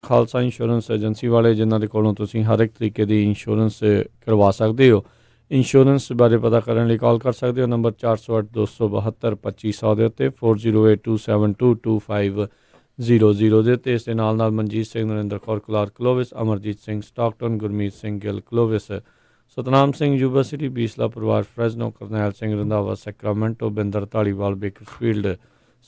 Khalsa insurance agency वाले जिन्हां दे कोलों तुसीं हर एक तरीके दी इंश्योरेंस करवा सकते हो। इंश्योरेंस बारे पता करने लई कॉल कर सकते हो नंबर 408 272 2500 ਦੇ ਉੱਤੇ 4082722500 ਦੇ ਉੱਤੇ। ਇਸ ਦੇ ਨਾਲ ਮਨਜੀਤ ਸਿੰਘ, ਨਰਿੰਦਰ ਕੌਰ ਕਲਾਰ ਕਲੋਵਿਸ, ਅਮਰਜੀਤ ਸਿੰਘ ਸਟਾਕਟਨ, ਗੁਰਮੀਤ ਸਿੰਘ ਗਿੱਲ ਕਲੋਵਿਸ, ਸਤਨਾਮ ਸਿੰਘ ਯੂਨੀਵਰਸਿਟੀ ਬੀਸਲਾ ਪਰਿਵਾਰ ਫਰੈਜ਼ਨੋ, ਕਰਨੈਲ ਸਿੰਘ ਰੰਧਾਵਾ ਸੈਕਰਾਮੈਂਟੋ, ਬਿੰਦਰ ਧਾਲੀਵਾਲ ਬੇਕਰਸਫੀਲਡ,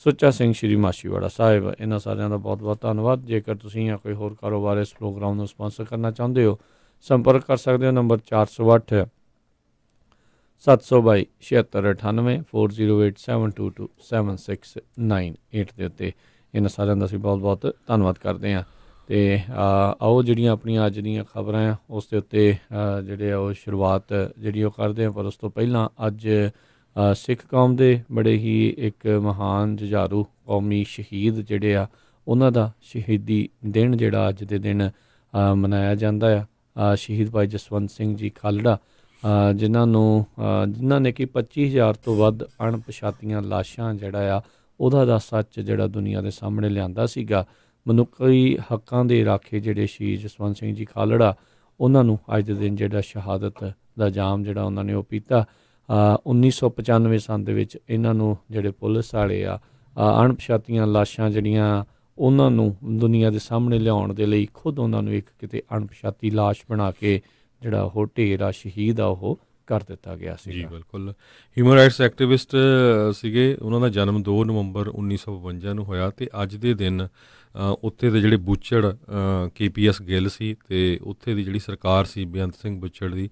ਸੁੱਚਾ ਸਿੰਘ ਸ਼੍ਰੀ ਮਾਛੀਵਾੜਾ ਸਾਹਿਬ। ਇਹਨਾਂ ਸਾਰਿਆਂ ਦਾ ਬਹੁਤ ਬਹੁਤ ਧੰਨਵਾਦ। ਜੇਕਰ ਤੁਸੀਂ ਜਾਂ ਕੋਈ ਹੋਰ ਕਾਰੋਬਾਰ ਇਸ ਪ੍ਰੋਗਰਾਮ ਨੂੰ ਸਪਾਂਸਰ ਕਰਨਾ ਚਾਹੁੰਦੇ ਹੋ, ਸੰਪਰਕ ਕਰ ਸਕਦੇ ਹੋ ਨੰਬਰ 408 722 7698 408 722 7698 ਦੇ ਉੱਤੇ। ਇਹਨਾਂ ਸਾਰਿਆਂ ਦਾ ਅਸੀਂ ਬਹੁਤ ਬਹੁਤ ਧੰਨਵਾਦ ਕਰਦੇ ਹਾਂ। ਅਤੇ ਆਓ ਜਿਹੜੀਆਂ ਆਪਣੀਆਂ ਅੱਜ ਦੀਆਂ ਖਬਰਾਂ ਆ ਉਸ ਦੇ ਉੱਤੇ ਜਿਹੜੇ ਆ ਉਹ ਸ਼ੁਰੂਆਤ ਜਿਹੜੀ ਉਹ ਕਰਦੇ ਹਾਂ। ਪਰ ਉਸ ਤੋਂ ਪਹਿਲਾਂ ਅੱਜ ਸਿੱਖ ਕੌਮ ਦੇ ਬੜੇ ਹੀ ਇੱਕ ਮਹਾਨ ਜੁਝਾਰੂ ਕੌਮੀ ਸ਼ਹੀਦ ਜਿਹੜੇ ਆ ਉਹਨਾਂ ਦਾ ਸ਼ਹੀਦੀ ਦਿਨ ਜਿਹੜਾ ਅੱਜ ਦੇ ਦਿਨ ਮਨਾਇਆ ਜਾਂਦਾ ਆ। ਸ਼ਹੀਦ ਭਾਈ ਜਸਵੰਤ ਸਿੰਘ ਜੀ ਖਾਲੜਾ ਜਿਨ੍ਹਾਂ ਨੇ ਕਿ 25,000 ਤੋਂ ਵੱਧ ਅਣਪਛਾਤੀਆਂ ਲਾਸ਼ਾਂ ਜਿਹੜਾ ਆ ਉਹਦਾ ਦਾ ਸੱਚ ਜਿਹੜਾ ਦੁਨੀਆ ਦੇ ਸਾਹਮਣੇ ਲਿਆਂਦਾ ਸੀਗਾ। ਮਨੁੱਖੀ ਹੱਕਾਂ ਦੇ ਰਾਖੇ ਜਿਹੜੇ ਸ਼ਹੀਦ ਜਸਵੰਤ ਸਿੰਘ ਜੀ ਖਾਲੜਾ ਉਹਨਾਂ ਨੂੰ ਅੱਜ ਦੇ ਦਿਨ ਜਿਹੜਾ ਸ਼ਹਾਦਤ ਦਾ ਜਾਮ ਜਿਹੜਾ ਉਹਨਾਂ ਨੇ ਉਹ ਪੀਤਾ। 1995 ਸੰਨ ਦੇ ਵਿੱਚ ਇਹਨਾਂ ਨੂੰ ਜਿਹੜੇ ਪੁਲਿਸ ਵਾਲੇ ਆ ਅਣਪਛਾਤੀਆਂ ਲਾਸ਼ਾਂ ਜਿਹੜੀਆਂ ਉਹਨਾਂ ਨੂੰ ਦੁਨੀਆ ਦੇ ਸਾਹਮਣੇ ਲਿਆਉਣ ਦੇ ਲਈ ਖੁਦ ਉਹਨਾਂ ਨੂੰ ਇੱਕ ਕਿਤੇ ਅਣਪਛਾਤੀ ਲਾਸ਼ ਬਣਾ ਕੇ ਜਿਹੜਾ ਉਹ ਢੇਰ ਆ ਸ਼ਹੀਦ ਆ ਉਹ ਕਰ ਦਿੱਤਾ ਗਿਆ ਸੀ। ਜੀ ਬਿਲਕੁਲ। ਹਿਊਮਨ ਰਾਈਟਸ ਐਕਟਿਵਿਸਟ ਸੀਗੇ। ਉਹਨਾਂ ਦਾ ਜਨਮ 2 ਨਵੰਬਰ 1952 ਨੂੰ ਹੋਇਆ ਅਤੇ ਅੱਜ ਦੇ ਦਿਨ ਉੱਥੇ ਦੇ ਜਿਹੜੇ ਬੁੱਚੜ KPS ਗਿੱਲ ਸੀ ਅਤੇ ਉੱਥੇ ਦੀ ਜਿਹੜੀ ਸਰਕਾਰ ਸੀ ਬੇਅੰਤ ਸਿੰਘ ਬੁੱਚੜ ਦੀ,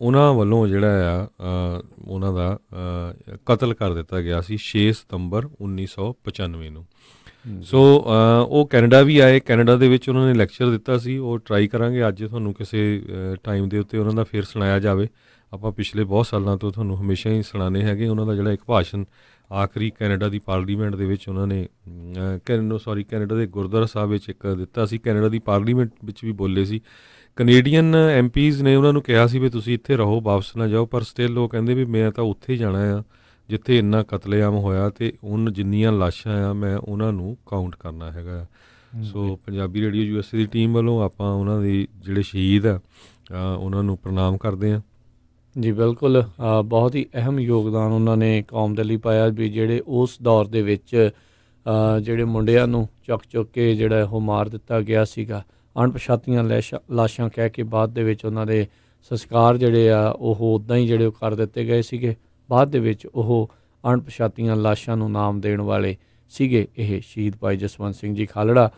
ਉਹਨਾਂ ਵੱਲੋਂ ਜਿਹੜਾ ਆ ਉਹਨਾਂ ਦਾ ਕਤਲ ਕਰ ਦਿੱਤਾ ਗਿਆ ਸੀ 6 ਸਤੰਬਰ 1995 ਨੂੰ। ਸੋ ਉਹ ਕੈਨੇਡਾ ਵੀ ਆਏ। ਕੈਨੇਡਾ ਦੇ ਵਿੱਚ ਉਹਨਾਂ ਨੇ ਲੈਕਚਰ ਦਿੱਤਾ ਸੀ, ਉਹ ਟਰਾਈ ਕਰਾਂਗੇ ਅੱਜ ਤੁਹਾਨੂੰ ਕਿਸੇ ਟਾਈਮ ਦੇ ਉੱਤੇ ਉਹਨਾਂ ਦਾ ਫਿਰ ਸੁਣਾਇਆ ਜਾਵੇ। ਆਪਾਂ ਪਿਛਲੇ ਬਹੁਤ ਸਾਲਾਂ ਤੋਂ ਤੁਹਾਨੂੰ ਹਮੇਸ਼ਾ ਹੀ ਸੁਣਾਉਂਦੇ ਹੈਗੇ। ਉਹਨਾਂ ਦਾ ਜਿਹੜਾ ਇੱਕ ਭਾਸ਼ਣ ਆਖਰੀ ਕੈਨੇਡਾ ਦੀ ਪਾਰਲੀਮੈਂਟ ਦੇ ਵਿੱਚ ਉਹਨਾਂ ਨੇ ਕੈਨੇਡਾ ਦੇ ਗੁਰਦੁਆਰਾ ਸਾਹਿਬ ਵਿੱਚ ਇੱਕ ਦਿੱਤਾ ਸੀ। ਕੈਨੇਡਾ ਦੀ ਪਾਰਲੀਮੈਂਟ ਵਿੱਚ ਵੀ ਬੋਲੇ ਸੀ। ਕੈਨੇਡੀਅਨ MPs ਨੇ ਉਹਨਾਂ ਨੂੰ ਕਿਹਾ ਸੀ ਵੀ ਤੁਸੀਂ ਇੱਥੇ ਰਹੋ, ਵਾਪਸ ਨਾ ਜਾਓ, ਪਰ ਸਟਿਲ ਉਹ ਕਹਿੰਦੇ ਵੀ ਮੈਂ ਤਾਂ ਉੱਥੇ ਹੀ ਜਾਣਾ ਆ ਜਿੱਥੇ ਇੰਨਾ ਕਤਲੇਆਮ ਹੋਇਆ ਅਤੇ ਹੁਣ ਜਿੰਨੀਆਂ ਲਾਸ਼ਾਂ ਆ ਮੈਂ ਉਹਨਾਂ ਨੂੰ ਕਾਊਂਟ ਕਰਨਾ ਹੈਗਾ। ਸੋ ਪੰਜਾਬੀ ਰੇਡੀਓ USA ਦੀ ਟੀਮ ਵੱਲੋਂ ਆਪਾਂ ਉਹਨਾਂ ਦੇ ਜਿਹੜੇ ਸ਼ਹੀਦ ਆ ਉਹਨਾਂ ਨੂੰ ਪ੍ਰਣਾਮ ਕਰਦੇ ਹਾਂ। ਜੀ ਬਿਲਕੁਲ। ਬਹੁਤ ਹੀ ਅਹਿਮ ਯੋਗਦਾਨ ਉਹਨਾਂ ਨੇ ਕੌਮ ਦੇ ਲਈ ਪਾਇਆ ਵੀ ਜਿਹੜੇ ਉਸ ਦੌਰ ਦੇ ਵਿੱਚ ਜਿਹੜੇ ਮੁੰਡਿਆਂ ਨੂੰ ਚੁੱਕ ਕੇ ਜਿਹੜਾ ਉਹ ਮਾਰ ਦਿੱਤਾ ਗਿਆ ਸੀਗਾ ਅਣਪਛਾਤੀਆਂ ਲਾਸ਼ਾਂ ਕਹਿ ਕੇ। ਬਾਅਦ ਦੇ ਵਿੱਚ ਉਹਨਾਂ ਦੇ ਸੰਸਕਾਰ ਜਿਹੜੇ ਆ ਉਹ ਉੱਦਾਂ ਹੀ ਜਿਹੜੇ ਉਹ ਕਰ ਦਿੱਤੇ ਗਏ ਸੀਗੇ। ਬਾਅਦ ਦੇ ਵਿੱਚ ਉਹ ਅਣਪਛਾਤੀਆਂ ਲਾਸ਼ਾਂ ਨੂੰ ਨਾਮ ਦੇਣ ਵਾਲੇ ਸੀਗੇ ਇਹ ਸ਼ਹੀਦ ਭਾਈ ਜਸਵੰਤ ਸਿੰਘ ਜੀ ਖਾਲੜਾ।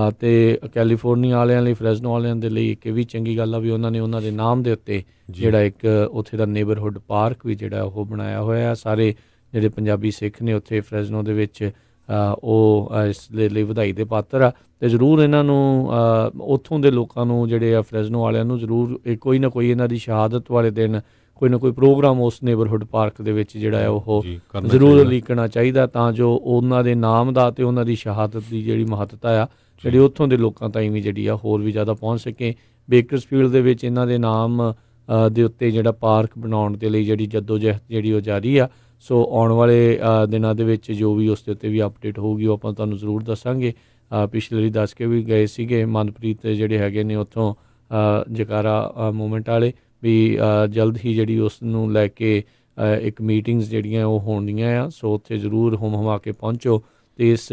ਅਤੇ ਕੈਲੀਫੋਰਨੀਆ ਵਾਲਿਆਂ ਲਈ, ਫਰੈਜ਼ਨੋ ਵਾਲਿਆਂ ਦੇ ਲਈ ਇੱਕ ਇਹ ਵੀ ਚੰਗੀ ਗੱਲ ਆ ਵੀ ਉਹਨਾਂ ਨੇ ਉਹਨਾਂ ਦੇ ਨਾਮ ਦੇ ਉੱਤੇ ਜਿਹੜਾ ਇੱਕ ਉੱਥੇ ਦਾ ਨੇਬਰਹੁੱਡ ਪਾਰਕ ਵੀ ਜਿਹੜਾ ਉਹ ਬਣਾਇਆ ਹੋਇਆ। ਸਾਰੇ ਜਿਹੜੇ ਪੰਜਾਬੀ ਸਿੱਖ ਨੇ ਉੱਥੇ ਫਰੈਜ਼ਨੋ ਦੇ ਵਿੱਚ ਉਹ ਇਸ ਦੇ ਲਈ ਵਧਾਈ ਦੇ ਪਾਤਰ ਆ। ਅਤੇ ਜ਼ਰੂਰ ਇਹਨਾਂ ਨੂੰ ਉੱਥੋਂ ਦੇ ਲੋਕਾਂ ਨੂੰ ਜਿਹੜੇ ਆ ਫਰੈਜ਼ਨੋ ਵਾਲਿਆਂ ਨੂੰ ਜ਼ਰੂਰ ਕੋਈ ਨਾ ਕੋਈ ਇਹਨਾਂ ਦੀ ਸ਼ਹਾਦਤ ਵਾਲੇ ਦਿਨ ਕੋਈ ਨਾ ਕੋਈ ਪ੍ਰੋਗਰਾਮ ਉਸ ਨੇਬਰਹੁੱਡ ਪਾਰਕ ਦੇ ਵਿੱਚ ਜਿਹੜਾ ਹੈ ਉਹ ਜ਼ਰੂਰ ਲੀਕਣਾ ਚਾਹੀਦਾ, ਤਾਂ ਜੋ ਉਹਨਾਂ ਦੇ ਨਾਮ ਦਾ ਅਤੇ ਉਹਨਾਂ ਦੀ ਸ਼ਹਾਦਤ ਦੀ ਜਿਹੜੀ ਮਹੱਤਤਾ ਆ ਜਿਹੜੀ ਉੱਥੋਂ ਦੇ ਲੋਕਾਂ ਤਾਈਂ ਵੀ ਜਿਹੜੀ ਆ ਹੋਰ ਵੀ ਜ਼ਿਆਦਾ ਪਹੁੰਚ ਸਕੇ। ਬੇਕਰਸਫੀਲਡ ਦੇ ਵਿੱਚ ਇਹਨਾਂ ਦੇ ਨਾਮ ਦੇ ਉੱਤੇ ਜਿਹੜਾ ਪਾਰਕ ਬਣਾਉਣ ਦੇ ਲਈ ਜਿਹੜੀ ਜੱਦੋਜਹਿਦ ਜਿਹੜੀ ਉਹ ਜਾਰੀ ਆ। ਸੋ ਆਉਣ ਵਾਲੇ ਦਿਨਾਂ ਦੇ ਵਿੱਚ ਜੋ ਵੀ ਉਸ ਦੇ ਉੱਤੇ ਵੀ ਅਪਡੇਟ ਹੋਊਗੀ ਉਹ ਆਪਾਂ ਤੁਹਾਨੂੰ ਜ਼ਰੂਰ ਦੱਸਾਂਗੇ। ਪਿਛਲੇ ਵਾਰੀ ਦੱਸ ਕੇ ਵੀ ਗਏ ਸੀਗੇ ਮਨਪ੍ਰੀਤ ਜਿਹੜੇ ਹੈਗੇ ਨੇ ਉੱਥੋਂ ਜਕਾਰਾ ਮੂਵਮੈਂਟ ਵਾਲੇ ਵੀ ਜਲਦ ਹੀ ਜਿਹੜੀ ਉਸ ਨੂੰ ਲੈ ਕੇ ਇੱਕ ਮੀਟਿੰਗਸ ਜਿਹੜੀਆਂ ਉਹ ਹੋਣੀਆਂ ਆ। ਸੋ ਉੱਥੇ ਜ਼ਰੂਰ ਹੁਮ ਕੇ ਪਹੁੰਚੋ ਅਤੇ ਇਸ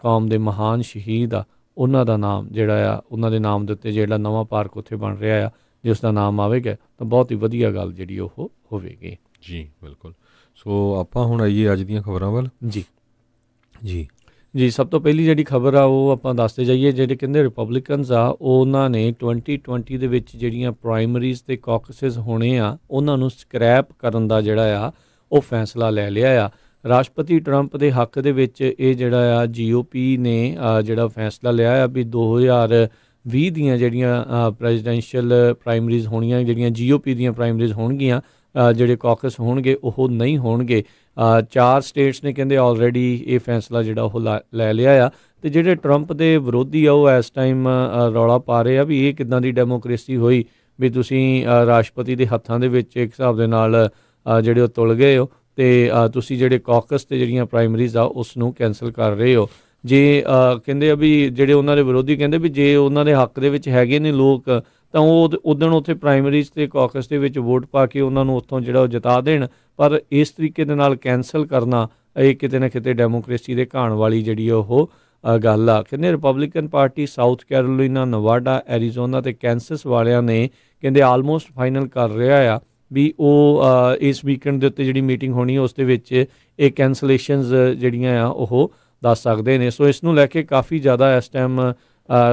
ਕੌਮ ਦੇ ਮਹਾਨ ਸ਼ਹੀਦ ਆ ਉਹਨਾਂ ਦਾ ਨਾਮ ਜਿਹੜਾ ਆ ਉਹਨਾਂ ਦੇ ਨਾਮ ਦੇ ਉੱਤੇ ਜਿਹੜਾ ਨਵਾਂ ਪਾਰਕ ਉੱਥੇ ਬਣ ਰਿਹਾ ਆ ਜੇ ਉਸ ਦਾ ਨਾਮ ਆਵੇਗਾ ਤਾਂ ਬਹੁਤ ਹੀ ਵਧੀਆ ਗੱਲ ਜਿਹੜੀ ਉਹ ਹੋਵੇਗੀ। ਜੀ ਬਿਲਕੁਲ। ਸੋ ਆਪਾਂ ਹੁਣ ਆਈਏ ਅੱਜ ਦੀਆਂ ਖਬਰਾਂ ਵੱਲ। ਜੀ ਸਭ ਤੋਂ ਪਹਿਲੀ ਜਿਹੜੀ ਖਬਰ ਆ ਉਹ ਆਪਾਂ ਦੱਸਦੇ ਜਾਈਏ। ਜਿਹੜੇ ਕਹਿੰਦੇ ਰਿਪਬਲਿਕਨਸ ਆ ਉਹਨਾਂ ਨੇ 2020 ਦੇ ਵਿੱਚ ਜਿਹੜੀਆਂ ਪ੍ਰਾਇਮਰੀਜ਼ ਅਤੇ ਕਾਕਸਿਸ ਹੋਣੇ ਆ ਉਹਨਾਂ ਨੂੰ ਸਕ੍ਰੈਪ ਕਰਨ ਦਾ ਜਿਹੜਾ ਆ ਉਹ ਫੈਸਲਾ ਲੈ ਲਿਆ ਆ। ਰਾਸ਼ਟਰਪਤੀ ਟਰੰਪ ਦੇ ਹੱਕ ਦੇ ਵਿੱਚ ਇਹ ਜਿਹੜਾ ਆ GOP ਨੇ ਜਿਹੜਾ ਫੈਸਲਾ ਲਿਆ ਆ ਵੀ 2020 ਦੀਆਂ ਜਿਹੜੀਆਂ ਪ੍ਰੈਜ਼ੀਡੈਂਸ਼ੀਅਲ ਪ੍ਰਾਇਮਰੀਜ਼ ਹੋਣੀਆਂ, ਜਿਹੜੀਆਂ GOP ਦੀਆਂ ਪ੍ਰਾਇਮਰੀਜ਼ ਹੋਣਗੀਆਂ, ਜਿਹੜੇ ਕਾਕਸ ਹੋਣਗੇ ਉਹ ਨਹੀਂ ਹੋਣਗੇ। 4 ਸਟੇਟਸ ਨੇ ਕਹਿੰਦੇ ਆਲਰੇਡੀ ਇਹ ਫੈਸਲਾ ਜਿਹੜਾ ਉਹ ਲੈ ਲਿਆ ਆ। ਅਤੇ ਜਿਹੜੇ ਟਰੰਪ ਦੇ ਵਿਰੋਧੀ ਆ ਉਹ ਇਸ ਟਾਈਮ ਰੌਲਾ ਪਾ ਰਹੇ ਆ ਵੀ ਇਹ ਕਿੱਦਾਂ ਦੀ ਡੈਮੋਕ੍ਰੇਸੀ ਹੋਈ ਵੀ ਤੁਸੀਂ ਰਾਸ਼ਟਰਪਤੀ ਦੇ ਹੱਥਾਂ ਦੇ ਵਿੱਚ ਇੱਕ ਹਿਸਾਬ ਦੇ ਨਾਲ ਜਿਹੜੇ ਉਹ ਤੁਲ ਗਏ ਹੋ ਅਤੇ ਤੁਸੀਂ ਜਿਹੜੇ ਕਾਕਸ ਅਤੇ ਜਿਹੜੀਆਂ ਪ੍ਰਾਇਮਰੀਜ਼ ਆ ਉਸ ਨੂੰ ਕੈਂਸਲ ਕਰ ਰਹੇ ਹੋ। ਜੇ ਕਹਿੰਦੇ ਆ ਵੀ ਜਿਹੜੇ ਉਹਨਾਂ ਦੇ ਵਿਰੋਧੀ ਕਹਿੰਦੇ ਵੀ ਜੇ ਉਹਨਾਂ ਦੇ ਹੱਕ ਦੇ ਵਿੱਚ ਹੈਗੇ ਨੇ ਲੋਕ ਤਾਂ ਉਹ ਉਦਣ ਉੱਥੇ ਪ੍ਰਾਇਮਰੀਜ਼ ਤੇ ਕਾਕਸ ਦੇ ਵਿੱਚ ਵੋਟ ਪਾ ਕੇ ਉਹਨਾਂ ਨੂੰ ਉੱਥੋਂ ਜਿਹੜਾ ਉਹ ਜਿਤਾ ਦੇਣ। ਪਰ ਇਸ ਤਰੀਕੇ ਦੇ ਨਾਲ ਕੈਂਸਲ ਕਰਨਾ ਇਹ ਕਿਤੇ ਨਾ ਕਿਤੇ ਡੈਮੋਕ੍ਰੇਸੀ ਦੇ ਘਾਣ ਵਾਲੀ ਜਿਹੜੀ ਉਹ ਗੱਲ ਆ। ਕਹਿੰਦੇ Republican party South Carolina, Nevada, Arizona ਤੇ ਕੈਂਸਸ ਵਾਲਿਆਂ ਨੇ ਕਹਿੰਦੇ ਆਲਮੋਸਟ ਫਾਈਨਲ ਕਰ ਰਿਹਾ ਆ ਵੀ ਉਹ ਇਸ ਵੀਕਐਂਡ ਦੇ ਉੱਤੇ ਜਿਹੜੀ ਮੀਟਿੰਗ ਹੋਣੀ ਉਸ ਦੇ ਵਿੱਚ ਇਹ ਕੈਂਸਲੇਸ਼ਨਸ ਜਿਹੜੀਆਂ ਆ ਉਹ ਦੱਸ ਸਕਦੇ ਨੇ। ਸੋ ਇਸ ਨੂੰ ਲੈ ਕੇ ਕਾਫੀ ਜ਼ਿਆਦਾ ਇਸ ਟਾਈਮ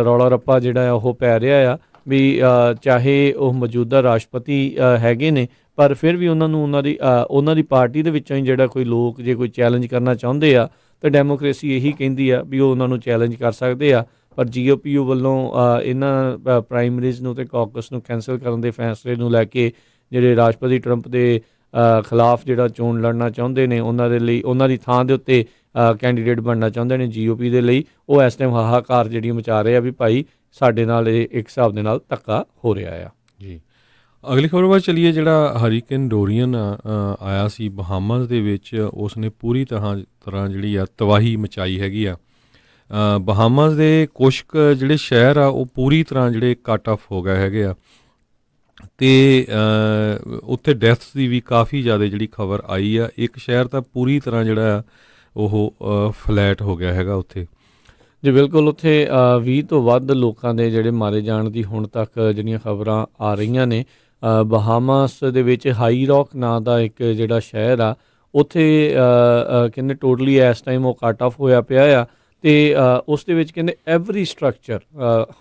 ਰੌਲਾ ਰੱਪਾ ਜਿਹੜਾ ਆ ਉਹ ਪੈ ਰਿਹਾ ਆ ਵੀ ਚਾਹੇ ਉਹ ਮੌਜੂਦਾ ਰਾਸ਼ਟਰਪਤੀ ਹੈਗੇ ਨੇ ਪਰ ਫਿਰ ਵੀ ਉਹਨਾਂ ਨੂੰ ਉਹਨਾਂ ਦੀ ਪਾਰਟੀ ਦੇ ਵਿੱਚੋਂ ਹੀ ਜਿਹੜਾ ਕੋਈ ਲੋਕ ਜੇ ਕੋਈ ਚੈਲੰਜ ਕਰਨਾ ਚਾਹੁੰਦੇ ਆ ਤਾਂ ਡੈਮੋਕ੍ਰੇਸੀ ਇਹੀ ਕਹਿੰਦੀ ਆ ਵੀ ਉਹ ਉਹਨਾਂ ਨੂੰ ਚੈਲੰਜ ਕਰ ਸਕਦੇ ਆ। ਪਰ GOP ਵੱਲੋਂ ਇਹਨਾਂ ਪ੍ਰਾਇਮਰੀਜ਼ ਨੂੰ ਤੇ ਕਾਕਸ ਨੂੰ ਕੈਂਸਲ ਕਰਨ ਦੇ ਫੈਸਲੇ ਨੂੰ ਲੈ ਕੇ ਜਿਹੜੇ ਰਾਸ਼ਟਰਪਤੀ ਟਰੰਪ ਦੇ ਖਿਲਾਫ ਜਿਹੜਾ ਚੋਣ ਲੜਨਾ ਚਾਹੁੰਦੇ ਨੇ ਉਹਨਾਂ ਦੇ ਲਈ ਉਹਨਾਂ ਦੀ ਥਾਂ ਦੇ ਉੱਤੇ ਕੈਂਡੀਡੇਟ ਬਣਨਾ ਚਾਹੁੰਦੇ ਨੇ GOP ਦੇ ਲਈ, ਉਹ ਇਸ ਟਾਈਮ ਹਾਹਾਕਾਰ ਜਿਹੜੀ ਮਚਾ ਰਹੇ ਆ ਵੀ ਭਾਈ ਸਾਡੇ ਨਾਲ ਇਹ ਇੱਕ ਹਿਸਾਬ ਦੇ ਨਾਲ ਧੱਕਾ ਹੋ ਰਿਹਾ ਆ ਜੀ। ਅਗਲੀ ਖਬਰ ਵੱਲ ਚੱਲੀਏ। ਜਿਹੜਾ ਹਰੀਕੇਨ ਡੋਰੀਅਨ ਆਇਆ ਸੀ ਬਹਾਮਾਸ ਦੇ ਵਿੱਚ, ਉਸਨੇ ਪੂਰੀ ਤਰ੍ਹਾਂ ਜਿਹੜੀ ਆ ਤਬਾਹੀ ਮਚਾਈ ਹੈਗੀ ਆ। ਬਹਾਮਾਸ ਦੇ ਕੁਛ ਜਿਹੜੇ ਸ਼ਹਿਰ ਆ ਉਹ ਪੂਰੀ ਤਰ੍ਹਾਂ ਜਿਹੜੇ ਕੱਟ ਆਫ ਹੋ ਗਏ ਹੈਗੇ ਆ ਅਤੇ ਉੱਥੇ ਡੈਥਸ ਦੀ ਵੀ ਕਾਫੀ ਜ਼ਿਆਦਾ ਜਿਹੜੀ ਖਬਰ ਆਈ ਆ। ਇੱਕ ਸ਼ਹਿਰ ਤਾਂ ਪੂਰੀ ਤਰ੍ਹਾਂ ਜਿਹੜਾ ਆ ਉਹ ਫਲੈਟ ਹੋ ਗਿਆ ਹੈਗਾ ਉੱਥੇ। ਜੀ ਬਿਲਕੁਲ, ਉੱਥੇ 20 ਤੋਂ ਵੱਧ ਲੋਕਾਂ ਦੇ ਜਿਹੜੇ ਮਾਰੇ ਜਾਣ ਦੀ ਹੁਣ ਤੱਕ ਜਿਹੜੀਆਂ ਖਬਰਾਂ ਆ ਰਹੀਆਂ ਨੇ। ਬਹਾਮਾਸ ਦੇ ਵਿੱਚ ਹਾਈ ਰੌਕ ਨਾਂ ਦਾ ਇੱਕ ਜਿਹੜਾ ਸ਼ਹਿਰ ਆ ਉੱਥੇ ਕਹਿੰਦੇ ਟੋਟਲੀ ਇਸ ਟਾਈਮ ਉਹ ਕੱਟ ਆਫ ਹੋਇਆ ਪਿਆ ਆ ਅਤੇ ਉਸ ਦੇ ਵਿੱਚ ਕਹਿੰਦੇ ਐਵਰੀ ਸਟਰਕਚਰ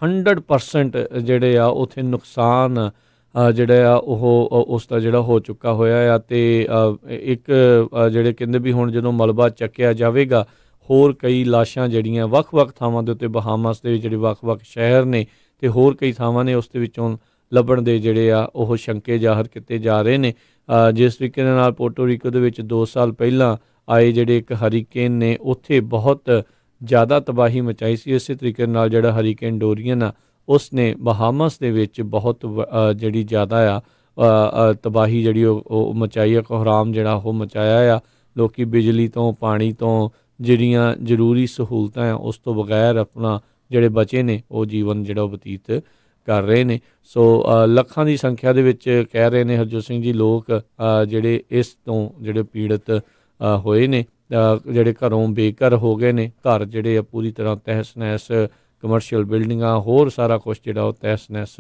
100% ਜਿਹੜੇ ਆ ਉੱਥੇ ਨੁਕਸਾਨ ਜਿਹੜਾ ਆ ਉਹ ਉਸ ਦਾ ਜਿਹੜਾ ਹੋ ਚੁੱਕਾ ਹੋਇਆ ਆ। ਅਤੇ ਇੱਕ ਜਿਹੜੇ ਕਹਿੰਦੇ ਵੀ ਹੁਣ ਜਦੋਂ ਮਲਬਾ ਚੱਕਿਆ ਜਾਵੇਗਾ ਹੋਰ ਕਈ ਲਾਸ਼ਾਂ ਜਿਹੜੀਆਂ ਵੱਖ-ਵੱਖ ਥਾਵਾਂ ਦੇ ਉੱਤੇ ਬਹਾਮਾਸ ਦੇ ਜਿਹੜੇ ਵੱਖ-ਵੱਖ ਸ਼ਹਿਰ ਨੇ ਅਤੇ ਹੋਰ ਕਈ ਥਾਵਾਂ ਨੇ ਉਸ ਦੇ ਵਿੱਚੋਂ ਲੱਭਣ ਦੇ ਜਿਹੜੇ ਆ ਉਹ ਸ਼ੰਕੇ ਜ਼ਾਹਰ ਕੀਤੇ ਜਾ ਰਹੇ ਨੇ। ਜਿਸ ਤਰੀਕੇ ਦੇ ਨਾਲ ਪੋਰਟੋ ਰੀਕੋ ਦੇ ਵਿੱਚ 2 ਸਾਲ ਪਹਿਲਾਂ ਆਏ ਜਿਹੜੇ ਇੱਕ ਹਰੀਕੇਨ ਨੇ ਉੱਥੇ ਬਹੁਤ ਜ਼ਿਆਦਾ ਤਬਾਹੀ ਮਚਾਈ ਸੀ, ਇਸੇ ਤਰੀਕੇ ਨਾਲ ਜਿਹੜਾ ਹਰੀਕੇਨ ਡੋਰੀਅਨ ਆ ਉਸ ਨੇ ਬਹਾਮਾਸ ਦੇ ਵਿੱਚ ਬਹੁਤ ਜਿਹੜੀ ਜ਼ਿਆਦਾ ਆ ਤਬਾਹੀ ਜਿਹੜੀ ਉਹ ਮਚਾਈ ਆ, ਕੋਹਰਾਮ ਜਿਹੜਾ ਉਹ ਮਚਾਇਆ ਆ। ਲੋਕ ਬਿਜਲੀ ਤੋਂ, ਪਾਣੀ ਤੋਂ, ਜਿਹੜੀਆਂ ਜ਼ਰੂਰੀ ਸਹੂਲਤਾਂ ਆ ਉਸ ਤੋਂ ਬਗੈਰ ਆਪਣਾ ਜਿਹੜੇ ਬਚੇ ਨੇ ਉਹ ਜੀਵਨ ਜਿਹੜਾ ਉਹ ਬਤੀਤ ਕਰ ਰਹੇ ਨੇ। ਸੋ ਲੱਖਾਂ ਦੀ ਸੰਖਿਆ ਦੇ ਵਿੱਚ ਕਹਿ ਰਹੇ ਨੇ ਹਰਜੋਤ ਸਿੰਘ ਜੀ ਲੋਕ ਜਿਹੜੇ ਇਸ ਤੋਂ ਜਿਹੜੇ ਪੀੜਤ ਹੋਏ ਨੇ, ਜਿਹੜੇ ਘਰੋਂ ਬੇਘਰ ਹੋ ਗਏ ਨੇ, ਘਰ ਜਿਹੜੇ ਆ ਪੂਰੀ ਤਰ੍ਹਾਂ ਤਹਿਸ ਨਹਿਸ, ਕਮਰਸ਼ੀਅਲ ਬਿਲਡਿੰਗਾਂ ਹੋਰ ਸਾਰਾ ਕੁਛ ਜਿਹੜਾ ਉਹ ਤਹਿਸ ਨਹਿਸ